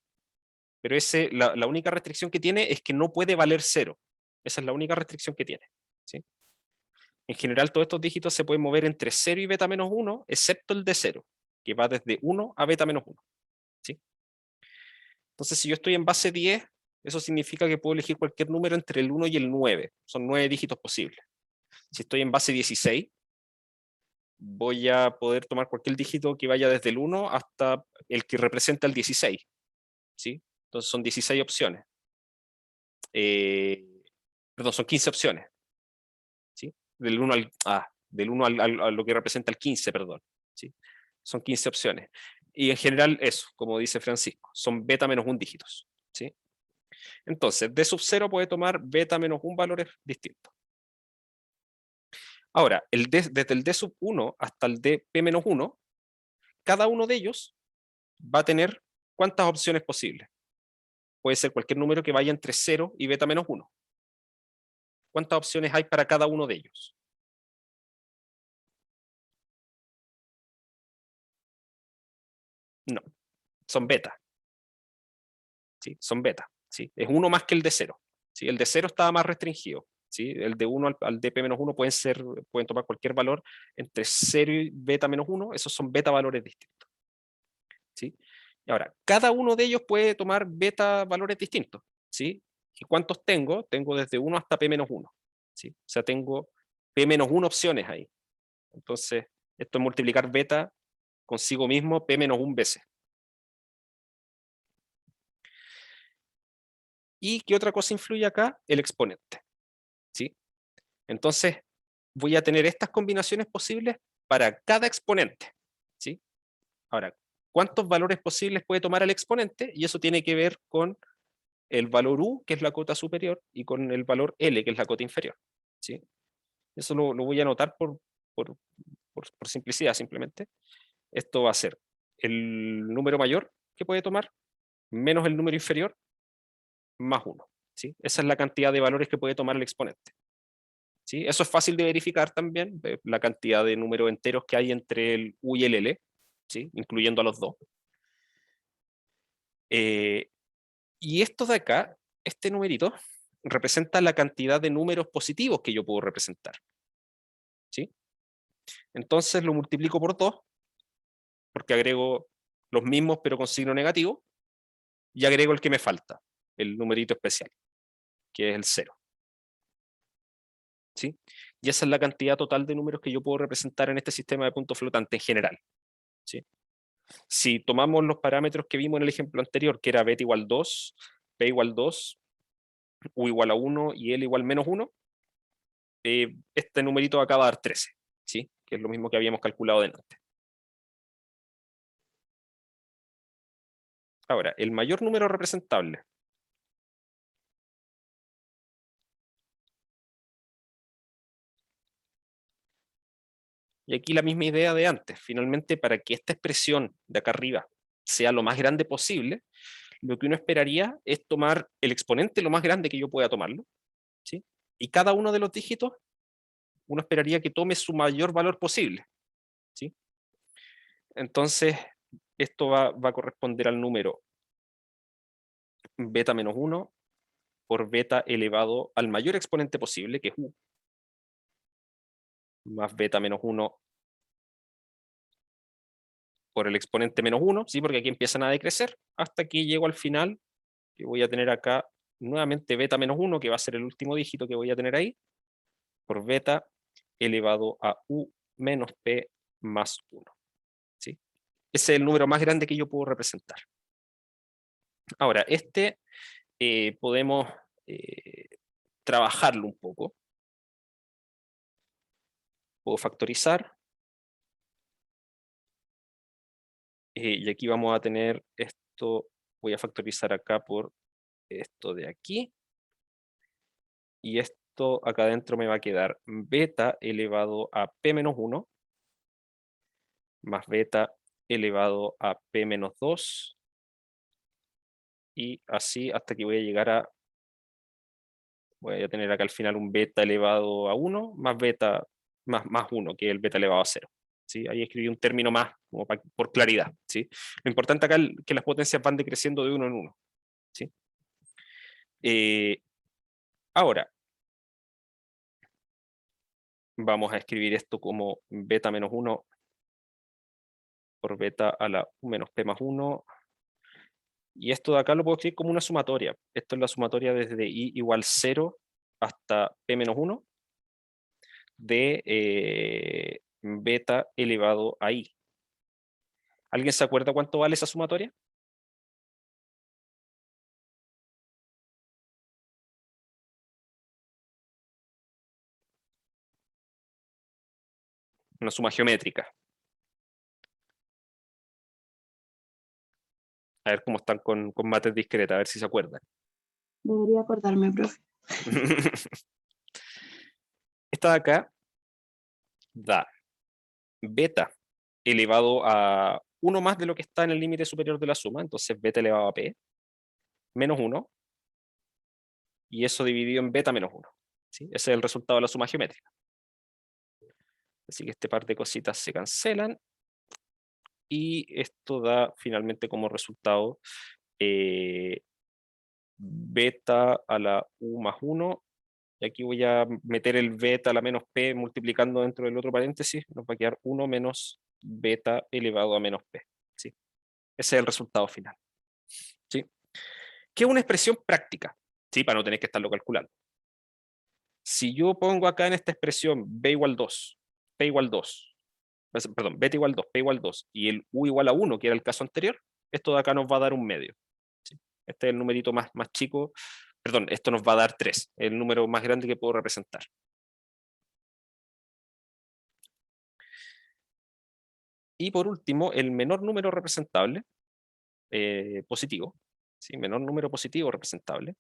Pero la única restricción que tiene es que no puede valer 0. Esa es la única restricción que tiene. ¿Sí? En general, todos estos dígitos se pueden mover entre 0 y beta-1, excepto el D0, que va desde 1 a beta-1. ¿Sí? Entonces, si yo estoy en base 10, eso significa que puedo elegir cualquier número entre el 1 y el 9. Son 9 dígitos posibles. Si estoy en base 16, voy a poder tomar cualquier dígito que vaya desde el 1 hasta el que representa el 16. ¿Sí? Entonces son 16 opciones. Perdón, son 15 opciones. ¿Sí? Del 1 a lo que representa el 15, perdón. ¿Sí? Son 15 opciones. Y en general eso, como dice Francisco, son beta menos 1 dígitos. ¿Sí? Entonces, D sub 0 puede tomar beta menos 1 valores distintos. Ahora, desde el D sub 1 hasta el dp menos 1, cada uno de ellos va a tener ¿cuántas opciones posibles? Puede ser cualquier número que vaya entre 0 y beta menos 1. ¿Cuántas opciones hay para cada uno de ellos? No, son beta. ¿Sí? Son beta. ¿Sí? Es uno más que el de 0. ¿Sí? El de 0 estaba más restringido. ¿Sí? El de 1 al dp-1 pueden tomar cualquier valor entre 0 y beta-1. Esos son beta valores distintos. ¿Sí? Y ahora, cada uno de ellos puede tomar beta valores distintos. ¿Sí? ¿Y cuántos tengo? Tengo desde 1 hasta p-1. ¿Sí? O sea, tengo p-1 opciones ahí. Entonces, esto es multiplicar beta consigo mismo p-1 veces. ¿Y qué otra cosa influye acá? El exponente. ¿Sí? Entonces, voy a tener estas combinaciones posibles para cada exponente, ¿sí? Ahora, ¿cuántos valores posibles puede tomar el exponente? Y eso tiene que ver con el valor u, que es la cota superior, y con el valor l, que es la cota inferior, ¿sí? Eso lo voy a anotar por simplicidad simplemente. Esto va a ser el número mayor que puede tomar, menos el número inferior, más 1. ¿Sí? Esa es la cantidad de valores que puede tomar el exponente. ¿Sí? Eso es fácil de verificar también, la cantidad de números enteros que hay entre el u y el l, ¿sí? Incluyendo a los dos. Y esto de acá, este numerito, representa la cantidad de números positivos que yo puedo representar. ¿Sí? Entonces lo multiplico por 2, porque agrego los mismos pero con signo negativo, y agrego el que me falta, el numerito especial, que es el 0. ¿Sí? Y esa es la cantidad total de números que yo puedo representar en este sistema de punto flotante en general. ¿Sí? Si tomamos los parámetros que vimos en el ejemplo anterior, que era beta igual 2, p igual 2, u igual a 1 y l igual menos 1, este numerito acaba de dar 13, ¿sí? Que es lo mismo que habíamos calculado delante. Ahora, el mayor número representable. Y aquí la misma idea de antes. Finalmente, para que esta expresión de acá arriba sea lo más grande posible, lo que uno esperaría es tomar el exponente lo más grande que yo pueda tomarlo, ¿sí? Y cada uno de los dígitos, uno esperaría que tome su mayor valor posible, ¿sí? Entonces, esto va a corresponder al número beta menos 1 por beta elevado al mayor exponente posible, que es u, más beta menos 1 por el exponente menos 1, ¿sí? Porque aquí empiezan a decrecer, hasta que llego al final, que voy a tener acá nuevamente beta menos 1, que va a ser el último dígito que voy a tener ahí, por beta elevado a u menos p más 1. ¿Sí? Ese es el número más grande que yo puedo representar. Ahora, podemos trabajarlo un poco. Puedo factorizar. Y aquí vamos a tener esto, voy a factorizar acá por esto de aquí. Y esto acá adentro me va a quedar beta elevado a p menos 1 más beta elevado a p menos 2 y así hasta que voy a llegar voy a tener acá al final un beta elevado a 1 más beta más 1, que es el beta elevado a 0. ¿Sí? Ahí escribí un término más como por claridad. ¿Sí? Lo importante acá es que las potencias van decreciendo de 1 en 1. ¿Sí? Ahora, vamos a escribir esto como beta menos 1 por beta a la u menos p más 1. Y esto de acá lo puedo escribir como una sumatoria. Esto es la sumatoria desde i igual 0 hasta p menos 1 de beta elevado a i. ¿Alguien se acuerda cuánto vale esa sumatoria? Una suma geométrica. A ver cómo están con mates discretas, a ver si se acuerdan. Debería acordarme, profe. Esta de acá da beta elevado a 1 más de lo que está en el límite superior de la suma, entonces beta elevado a p, menos 1, y eso dividido en beta menos 1. ¿Sí? Ese es el resultado de la suma geométrica. Así que este par de cositas se cancelan, y esto da finalmente como resultado beta a la u más 1, y aquí voy a meter el beta a la menos p multiplicando dentro del otro paréntesis, nos va a quedar 1 menos beta elevado a menos p. ¿Sí? Ese es el resultado final. ¿Sí? ¿Qué es una expresión práctica? ¿Sí? Para no tener que estarlo calculando. Si yo pongo acá en esta expresión b igual 2, p igual 2, perdón, beta igual 2, p igual 2, y el u igual a 1, que era el caso anterior, esto de acá nos va a dar un medio. ¿Sí? Este es el numerito más chico, perdón, esto nos va a dar 3, el número más grande que puedo representar. Y por último, el menor número representable positivo, ¿sí? Menor número positivo representable.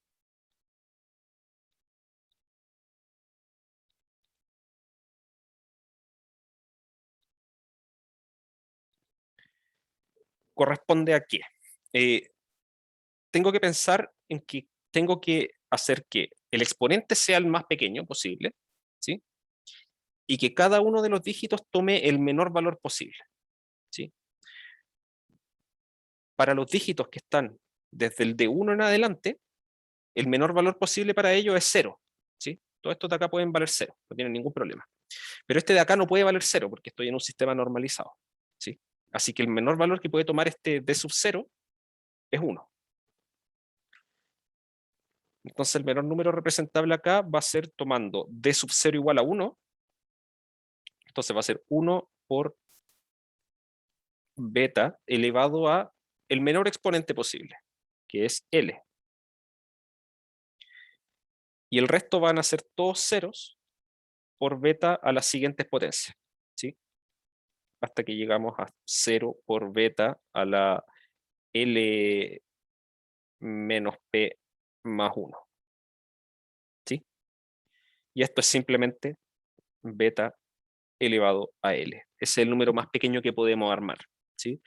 ¿Corresponde a qué? Tengo que pensar en que tengo que hacer que el exponente sea el más pequeño posible, ¿sí? Y que cada uno de los dígitos tome el menor valor posible, ¿sí? Para los dígitos que están desde el de 1 en adelante, el menor valor posible para ellos es 0, ¿sí? Todos estos de acá pueden valer 0, no tienen ningún problema. Pero este de acá no puede valer 0 porque estoy en un sistema normalizado, ¿sí? Así que el menor valor que puede tomar este d sub 0 es 1. Entonces el menor número representable acá va a ser tomando d sub 0 igual a 1. Entonces va a ser 1 por beta elevado a el menor exponente posible, que es L. Y el resto van a ser todos ceros por beta a las siguientes potencias, ¿sí? Hasta que llegamos a 0 por beta a la L menos P más 1, ¿sí? Y esto es simplemente beta elevado a L. Ese es el número más pequeño que podemos armar, ¿sí?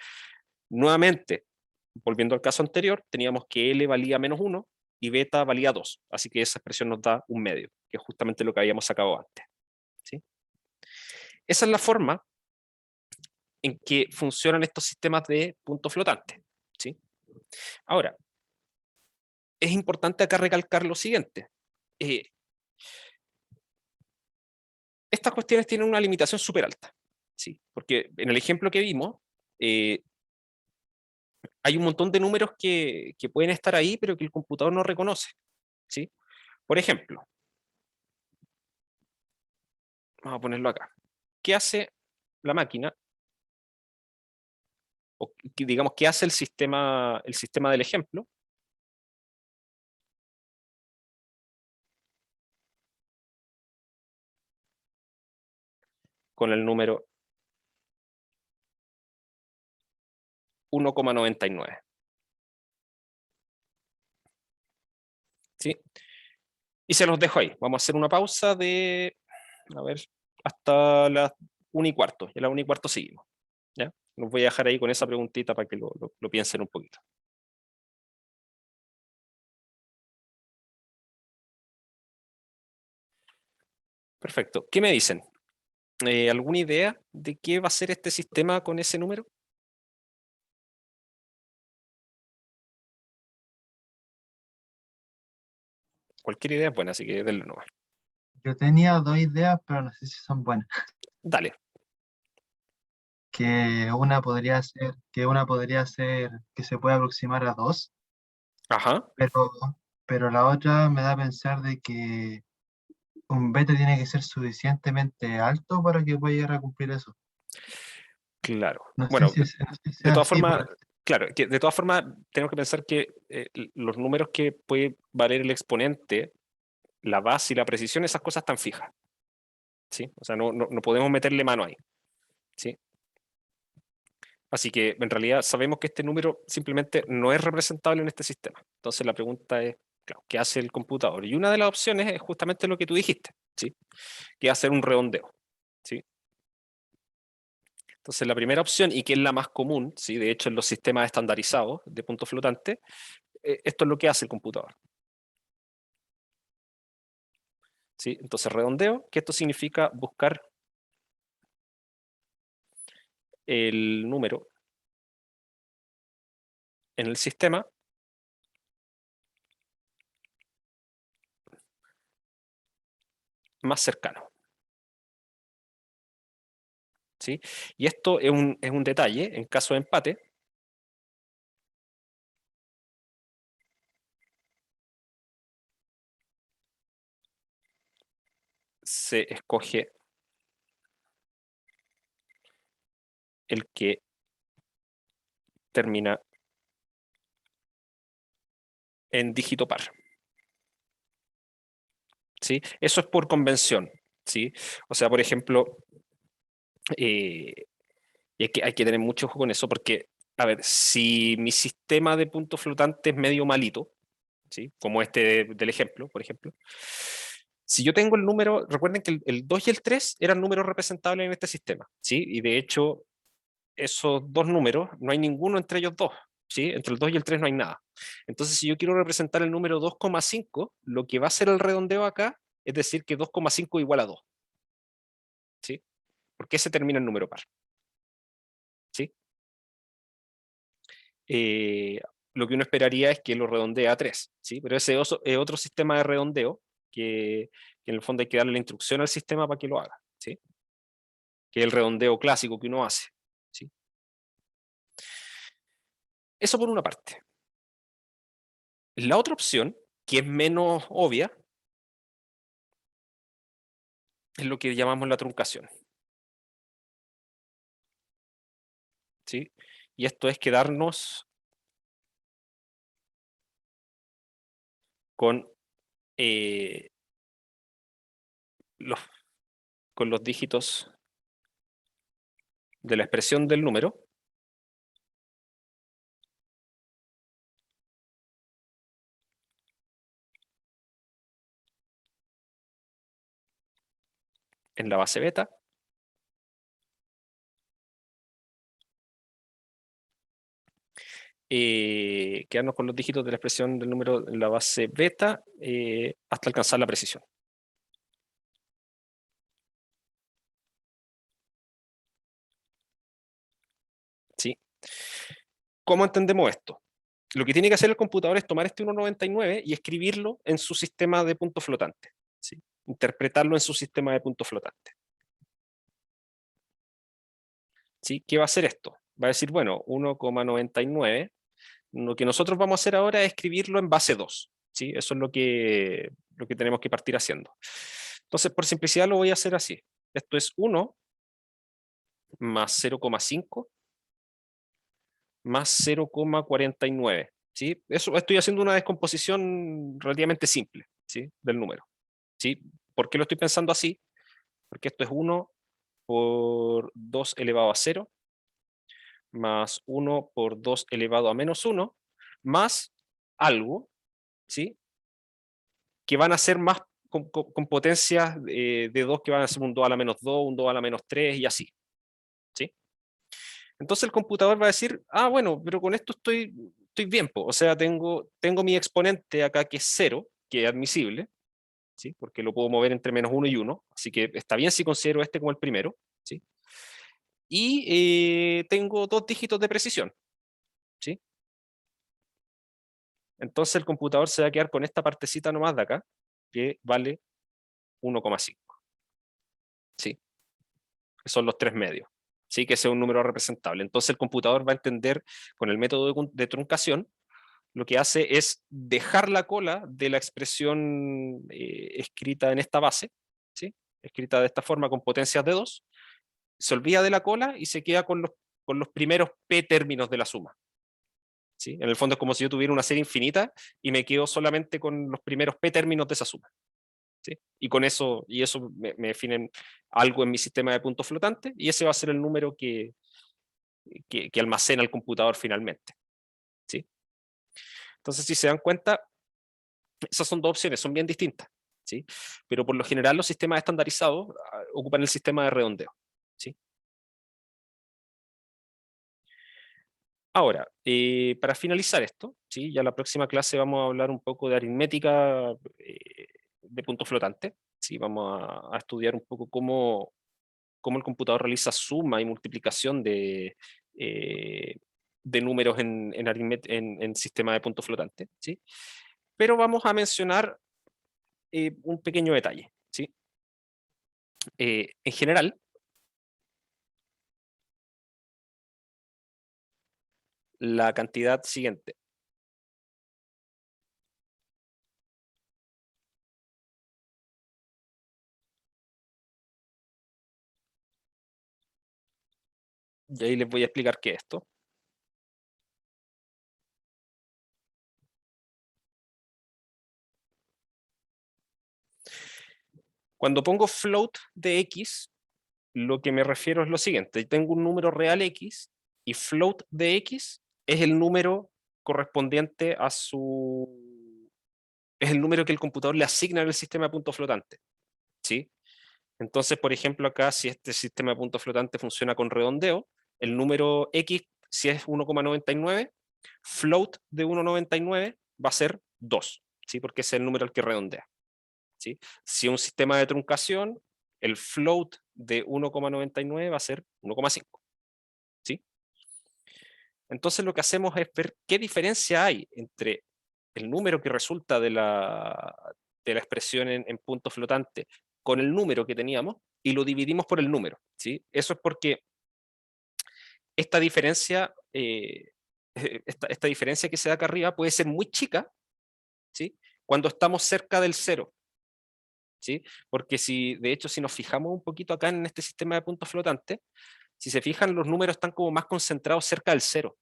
Nuevamente, volviendo al caso anterior, teníamos que L valía menos 1 y beta valía 2, así que esa expresión nos da un medio, que es justamente lo que habíamos sacado antes, ¿sí? Esa es la forma en que funcionan estos sistemas de puntos flotantes, ¿sí? Ahora, es importante acá recalcar lo siguiente. Estas cuestiones tienen una limitación súper alta, ¿sí? Porque en el ejemplo que vimos, hay un montón de números que pueden estar ahí, pero que el computador no reconoce, ¿sí? Por ejemplo, vamos a ponerlo acá. ¿Qué hace la máquina? O digamos, ¿qué hace el sistema del ejemplo? Con el número 1,99. ¿Sí? Y se los dejo ahí. Vamos a hacer una pausa de, a ver, hasta las 1:15. Y a las 1:15 seguimos. ¿Ya? Los voy a dejar ahí con esa preguntita para que lo piensen un poquito. Perfecto. ¿Qué me dicen? ¿Alguna idea de qué va a ser este sistema con ese número? Cualquier idea es buena, así que denle nomás. Yo tenía dos ideas, pero no sé si son buenas. Dale. Una podría ser que se puede aproximar a 2, Ajá. pero la otra me da a pensar de que un beta tiene que ser suficientemente alto para que pueda llegar a cumplir eso. Claro. No sé Bueno, si es, no sé si de es todas así, formas, claro, que de todas formas tenemos que pensar que los números que puede valer el exponente, la base y la precisión, esas cosas están fijas, ¿sí? O sea, no podemos meterle mano ahí, ¿sí? Así que en realidad sabemos que este número simplemente no es representable en este sistema. Entonces la pregunta es, claro, ¿qué hace el computador? Y una de las opciones es justamente lo que tú dijiste, ¿sí? Que es hacer un redondeo, ¿sí? Entonces la primera opción, y que es la más común, ¿sí? De hecho en los sistemas estandarizados de puntos flotantes, esto es lo que hace el computador, ¿sí? Entonces redondeo, que esto significa buscar el número en el sistema más cercano, ¿sí? Y esto es un detalle, en caso de empate, se escoge el que termina en dígito par, ¿sí? Eso es por convención, ¿sí? O sea, por ejemplo, Y hay que tener mucho ojo con eso porque, a ver, si mi sistema de puntos flotantes es medio malito, ¿sí? Como este del ejemplo, por ejemplo, si yo tengo el número, recuerden que el 2 y el 3 eran números representables en este sistema, ¿sí? Y de hecho, esos dos números, no hay ninguno entre ellos dos, ¿sí? Entre el 2 y el 3 no hay nada. Entonces, si yo quiero representar el número 2,5, lo que va a hacer el redondeo acá es decir que 2,5 igual a 2, ¿sí? Porque ese termina en número par, ¿sí? Eh, lo que uno esperaría es que lo redondea a 3, ¿sí? Pero ese es otro sistema de redondeo que en el fondo hay que darle la instrucción al sistema para que lo haga, ¿sí? Que es el redondeo clásico que uno hace, ¿sí? Eso por una parte. La otra opción, que es menos obvia, es lo que llamamos la truncación, ¿sí? Y esto es quedarnos con, eh, los, con los dígitos de la expresión del número en la base beta quedarnos con los dígitos de la expresión del número en la base beta hasta alcanzar la precisión. ¿Sí? ¿Cómo entendemos esto? Lo que tiene que hacer el computador es tomar este 1,99 y escribirlo en su sistema de puntos flotantes, ¿sí? Interpretarlo en su sistema de puntos flotantes. ¿Sí? ¿Qué va a hacer esto? Va a decir, bueno, 1,99. Lo que nosotros vamos a hacer ahora es escribirlo en base 2. ¿Sí? Eso es lo que tenemos que partir haciendo. Entonces, por simplicidad lo voy a hacer así. Esto es 1 más 0,5 más 0,49. ¿Sí? Eso, estoy haciendo una descomposición relativamente simple, ¿sí? Del número. ¿Sí? ¿Por qué lo estoy pensando así? Porque esto es 1 por 2 elevado a 0 más 1 por 2 elevado a menos 1 más algo, ¿sí? Que van a ser más con potencias de 2 que van a ser un 2 a la menos 2, un 2 a la menos 3 y así, ¿sí? Entonces el computador va a decir, ah, bueno, pero con esto estoy bien, po. O sea, tengo mi exponente acá que es 0, que es admisible, ¿sí? Porque lo puedo mover entre menos 1 y 1, así que está bien si considero este como el primero, ¿sí? Y tengo dos dígitos de precisión, ¿sí? Entonces el computador se va a quedar con esta partecita nomás de acá, que vale 1,5, ¿sí? Que son los 3 medios, ¿sí? Que sea un número representable. Entonces el computador va a entender con el método de truncación, lo que hace es dejar la cola de la expresión escrita en esta base, ¿sí? Escrita de esta forma con potencias de 2, se olvida de la cola y se queda con los primeros p términos de la suma. ¿Sí? En el fondo es como si yo tuviera una serie infinita y me quedo solamente con los primeros p términos de esa suma. ¿Sí? Y con eso, me definen algo en mi sistema de puntos flotantes y ese va a ser el número que almacena el computador finalmente. ¿Sí? Entonces, si se dan cuenta, esas son dos opciones, son bien distintas. ¿Sí? Pero por lo general los sistemas estandarizados ocupan el sistema de redondeo. ¿Sí? Ahora, para finalizar esto, ¿sí? Ya la próxima clase vamos a hablar un poco de aritmética de puntos flotantes. ¿Sí? Vamos a estudiar un poco cómo el computador realiza suma y multiplicación de números en sistema de puntos flotantes. ¿Sí? Pero vamos a mencionar un pequeño detalle. ¿Sí? En general, la cantidad siguiente. Y ahí les voy a explicar qué es esto. Cuando pongo float de x, lo que me refiero es lo siguiente. Tengo un número real X y float de X es el número correspondiente a su... es el número que el computador le asigna en el sistema de punto flotante, ¿sí? Entonces, por ejemplo, acá, si este sistema de punto flotante funciona con redondeo, el número X, si es 1,99, float de 1,99 va a ser 2, ¿sí? Porque ese es el número al que redondea, ¿sí? Si un sistema de truncación, el float de 1,99 va a ser 1,5, ¿sí? Entonces lo que hacemos es ver qué diferencia hay entre el número que resulta de la expresión en punto flotante con el número que teníamos y lo dividimos por el número, ¿sí? Eso es porque esta diferencia, esta diferencia que se da acá arriba puede ser muy chica, ¿sí? Cuando estamos cerca del cero, ¿sí? Porque de hecho, si nos fijamos un poquito acá en este sistema de puntos flotantes, si se fijan, los números están como más concentrados cerca del cero,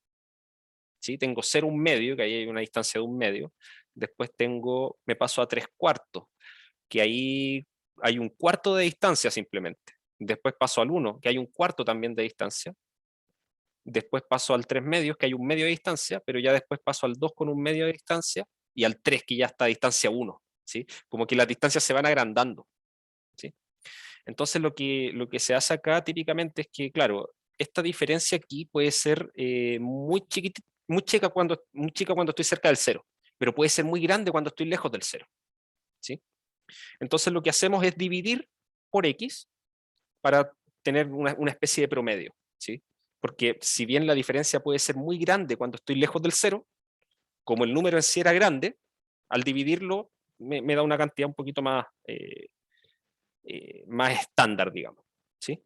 ¿sí? Tengo 0, 1 medio, que ahí hay una distancia de 1 medio, después me paso a 3 cuartos, que ahí hay un cuarto de distancia simplemente, después paso al 1, que hay un cuarto también de distancia, después paso al 3 medios, que hay 1 medio de distancia, pero ya después paso al 2 con 1 medio de distancia, y al 3, que ya está a distancia 1, ¿sí? Como que las distancias se van agrandando, ¿sí? Entonces lo que se hace acá típicamente es que, claro, esta diferencia aquí puede ser muy chica cuando estoy cerca del cero, pero puede ser muy grande cuando estoy lejos del cero, ¿sí? Entonces lo que hacemos es dividir por X para tener una especie de promedio, ¿sí? Porque si bien la diferencia puede ser muy grande cuando estoy lejos del cero, como el número en sí era grande, al dividirlo me da una cantidad un poquito más estándar, digamos, ¿sí?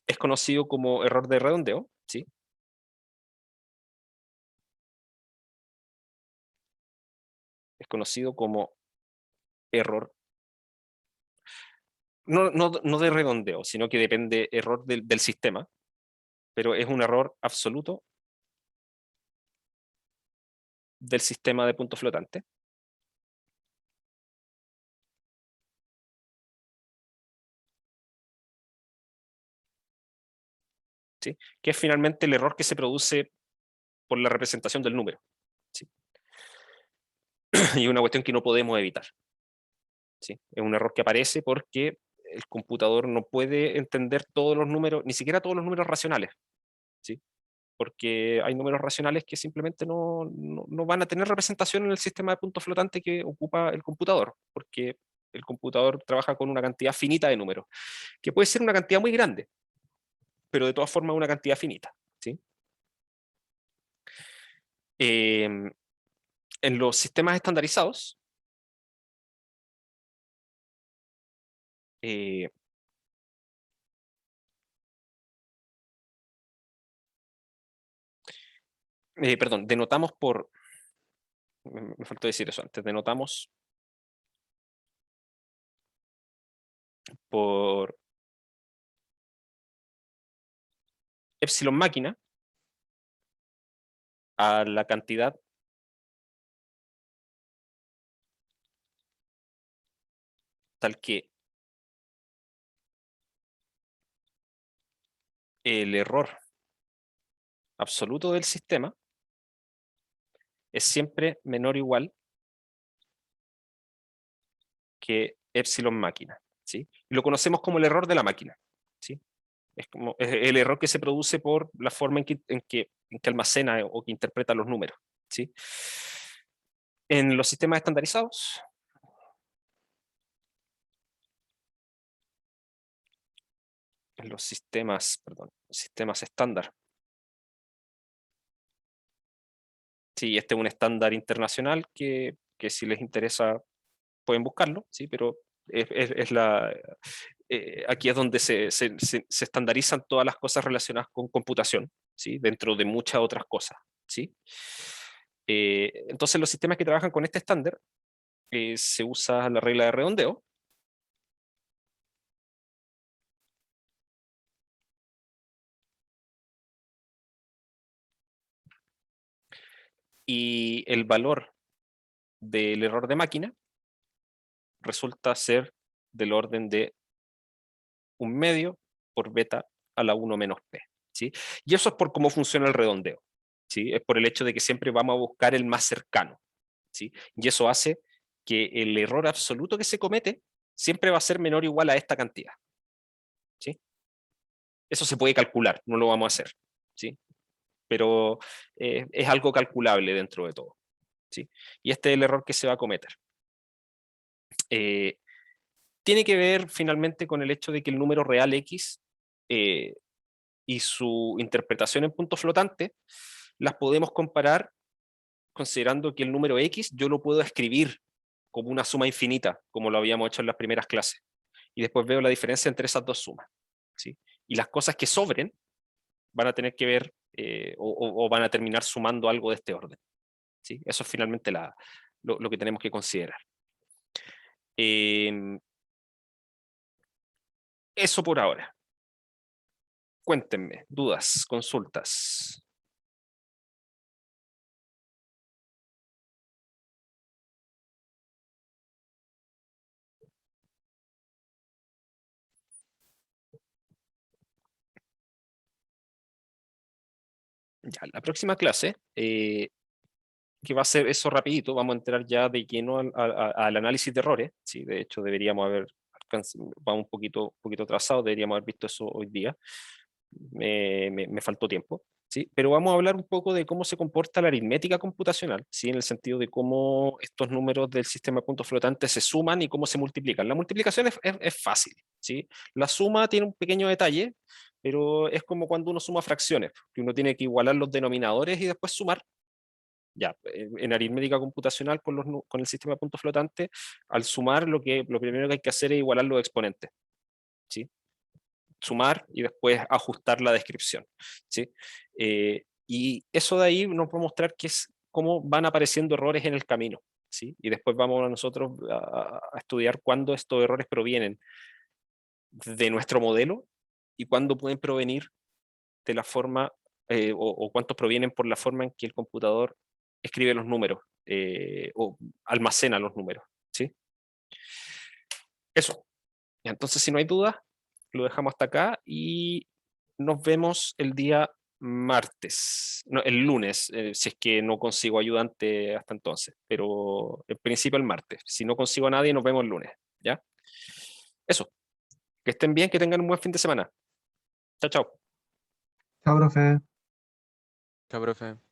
Es conocido como error de redondeo, ¿sí? Es conocido como error, no de redondeo, sino que depende error del sistema, pero es un error absoluto del sistema de punto flotante. ¿Sí? Que es finalmente el error que se produce por la representación del número, ¿sí? Y es una cuestión que no podemos evitar, ¿sí? Es un error que aparece porque el computador no puede entender todos los números, ni siquiera todos los números racionales, ¿sí? Porque hay números racionales que simplemente no van a tener representación en el sistema de punto flotante que ocupa el computador, porque el computador trabaja con una cantidad finita de números, que puede ser una cantidad muy grande, pero de todas formas una cantidad finita, ¿sí? En los sistemas estandarizados, perdón, denotamos me faltó decir eso antes, denotamos por epsilon máquina a la cantidad tal que el error absoluto del sistema es siempre menor o igual que epsilon máquina, ¿sí? Y lo conocemos como el error de la máquina, ¿sí? Es el error que se produce por la forma en que almacena o que interpreta los números, ¿sí? En los sistemas estandarizados, en los sistemas estándar. Sí, este es un estándar internacional que si les interesa pueden buscarlo, ¿sí? Pero aquí es donde se estandarizan todas las cosas relacionadas con computación, ¿sí? Dentro de muchas otras cosas, ¿sí? Entonces los sistemas que trabajan con este estándar se usa la regla de redondeo, y el valor del error de máquina resulta ser del orden de 1/2 por beta a la 1 menos p, ¿sí? Y eso es por cómo funciona el redondeo, ¿sí? Es por el hecho de que siempre vamos a buscar el más cercano, ¿sí? Y eso hace que el error absoluto que se comete siempre va a ser menor o igual a esta cantidad, ¿sí? Eso se puede calcular, no lo vamos a hacer, ¿sí? Pero es algo calculable dentro de todo, ¿sí? Y este es el error que se va a cometer. Tiene que ver finalmente con el hecho de que el número real X y su interpretación en punto flotante las podemos comparar considerando que el número X yo lo puedo escribir como una suma infinita, como lo habíamos hecho en las primeras clases. Y después veo la diferencia entre esas dos sumas, ¿sí? Y las cosas que sobren van a tener que ver o van a terminar sumando algo de este orden, ¿sí? Eso es finalmente lo que tenemos que considerar. Eso por ahora. Cuéntenme, dudas, consultas. Ya, la próxima clase, que va a ser eso rapidito, vamos a entrar ya de lleno al análisis de errores, ¿sí? De hecho deberíamos haber, vamos un poquito atrasados, deberíamos haber visto eso hoy día, me faltó tiempo, ¿sí? Pero vamos a hablar un poco de cómo se comporta la aritmética computacional, ¿sí? En el sentido de cómo estos números del sistema de puntos flotantes se suman y cómo se multiplican. La multiplicación es fácil, ¿sí? La suma tiene un pequeño detalle, pero es como cuando uno suma fracciones, que uno tiene que igualar los denominadores y después sumar. Ya, en aritmética computacional con el sistema de puntos flotantes, al sumar lo primero que hay que hacer es igualar los exponentes, ¿sí? Sumar y después ajustar la descripción, ¿sí? Y eso de ahí nos va a mostrar cómo van apareciendo errores en el camino, ¿sí? Y después vamos nosotros a estudiar cuándo estos errores provienen de nuestro modelo y cuándo pueden provenir de la forma, o cuántos provienen por la forma en que el computador escribe los números o almacena los números, ¿sí? Eso. Entonces, si no hay duda, lo dejamos hasta acá y nos vemos el día martes, no, el lunes, si es que no consigo ayudante hasta entonces, pero en principio el martes. Si no consigo a nadie, nos vemos el lunes, ¿ya? Eso. Que estén bien, que tengan un buen fin de semana. Chao, chao. Chao, profe. Chao, profe.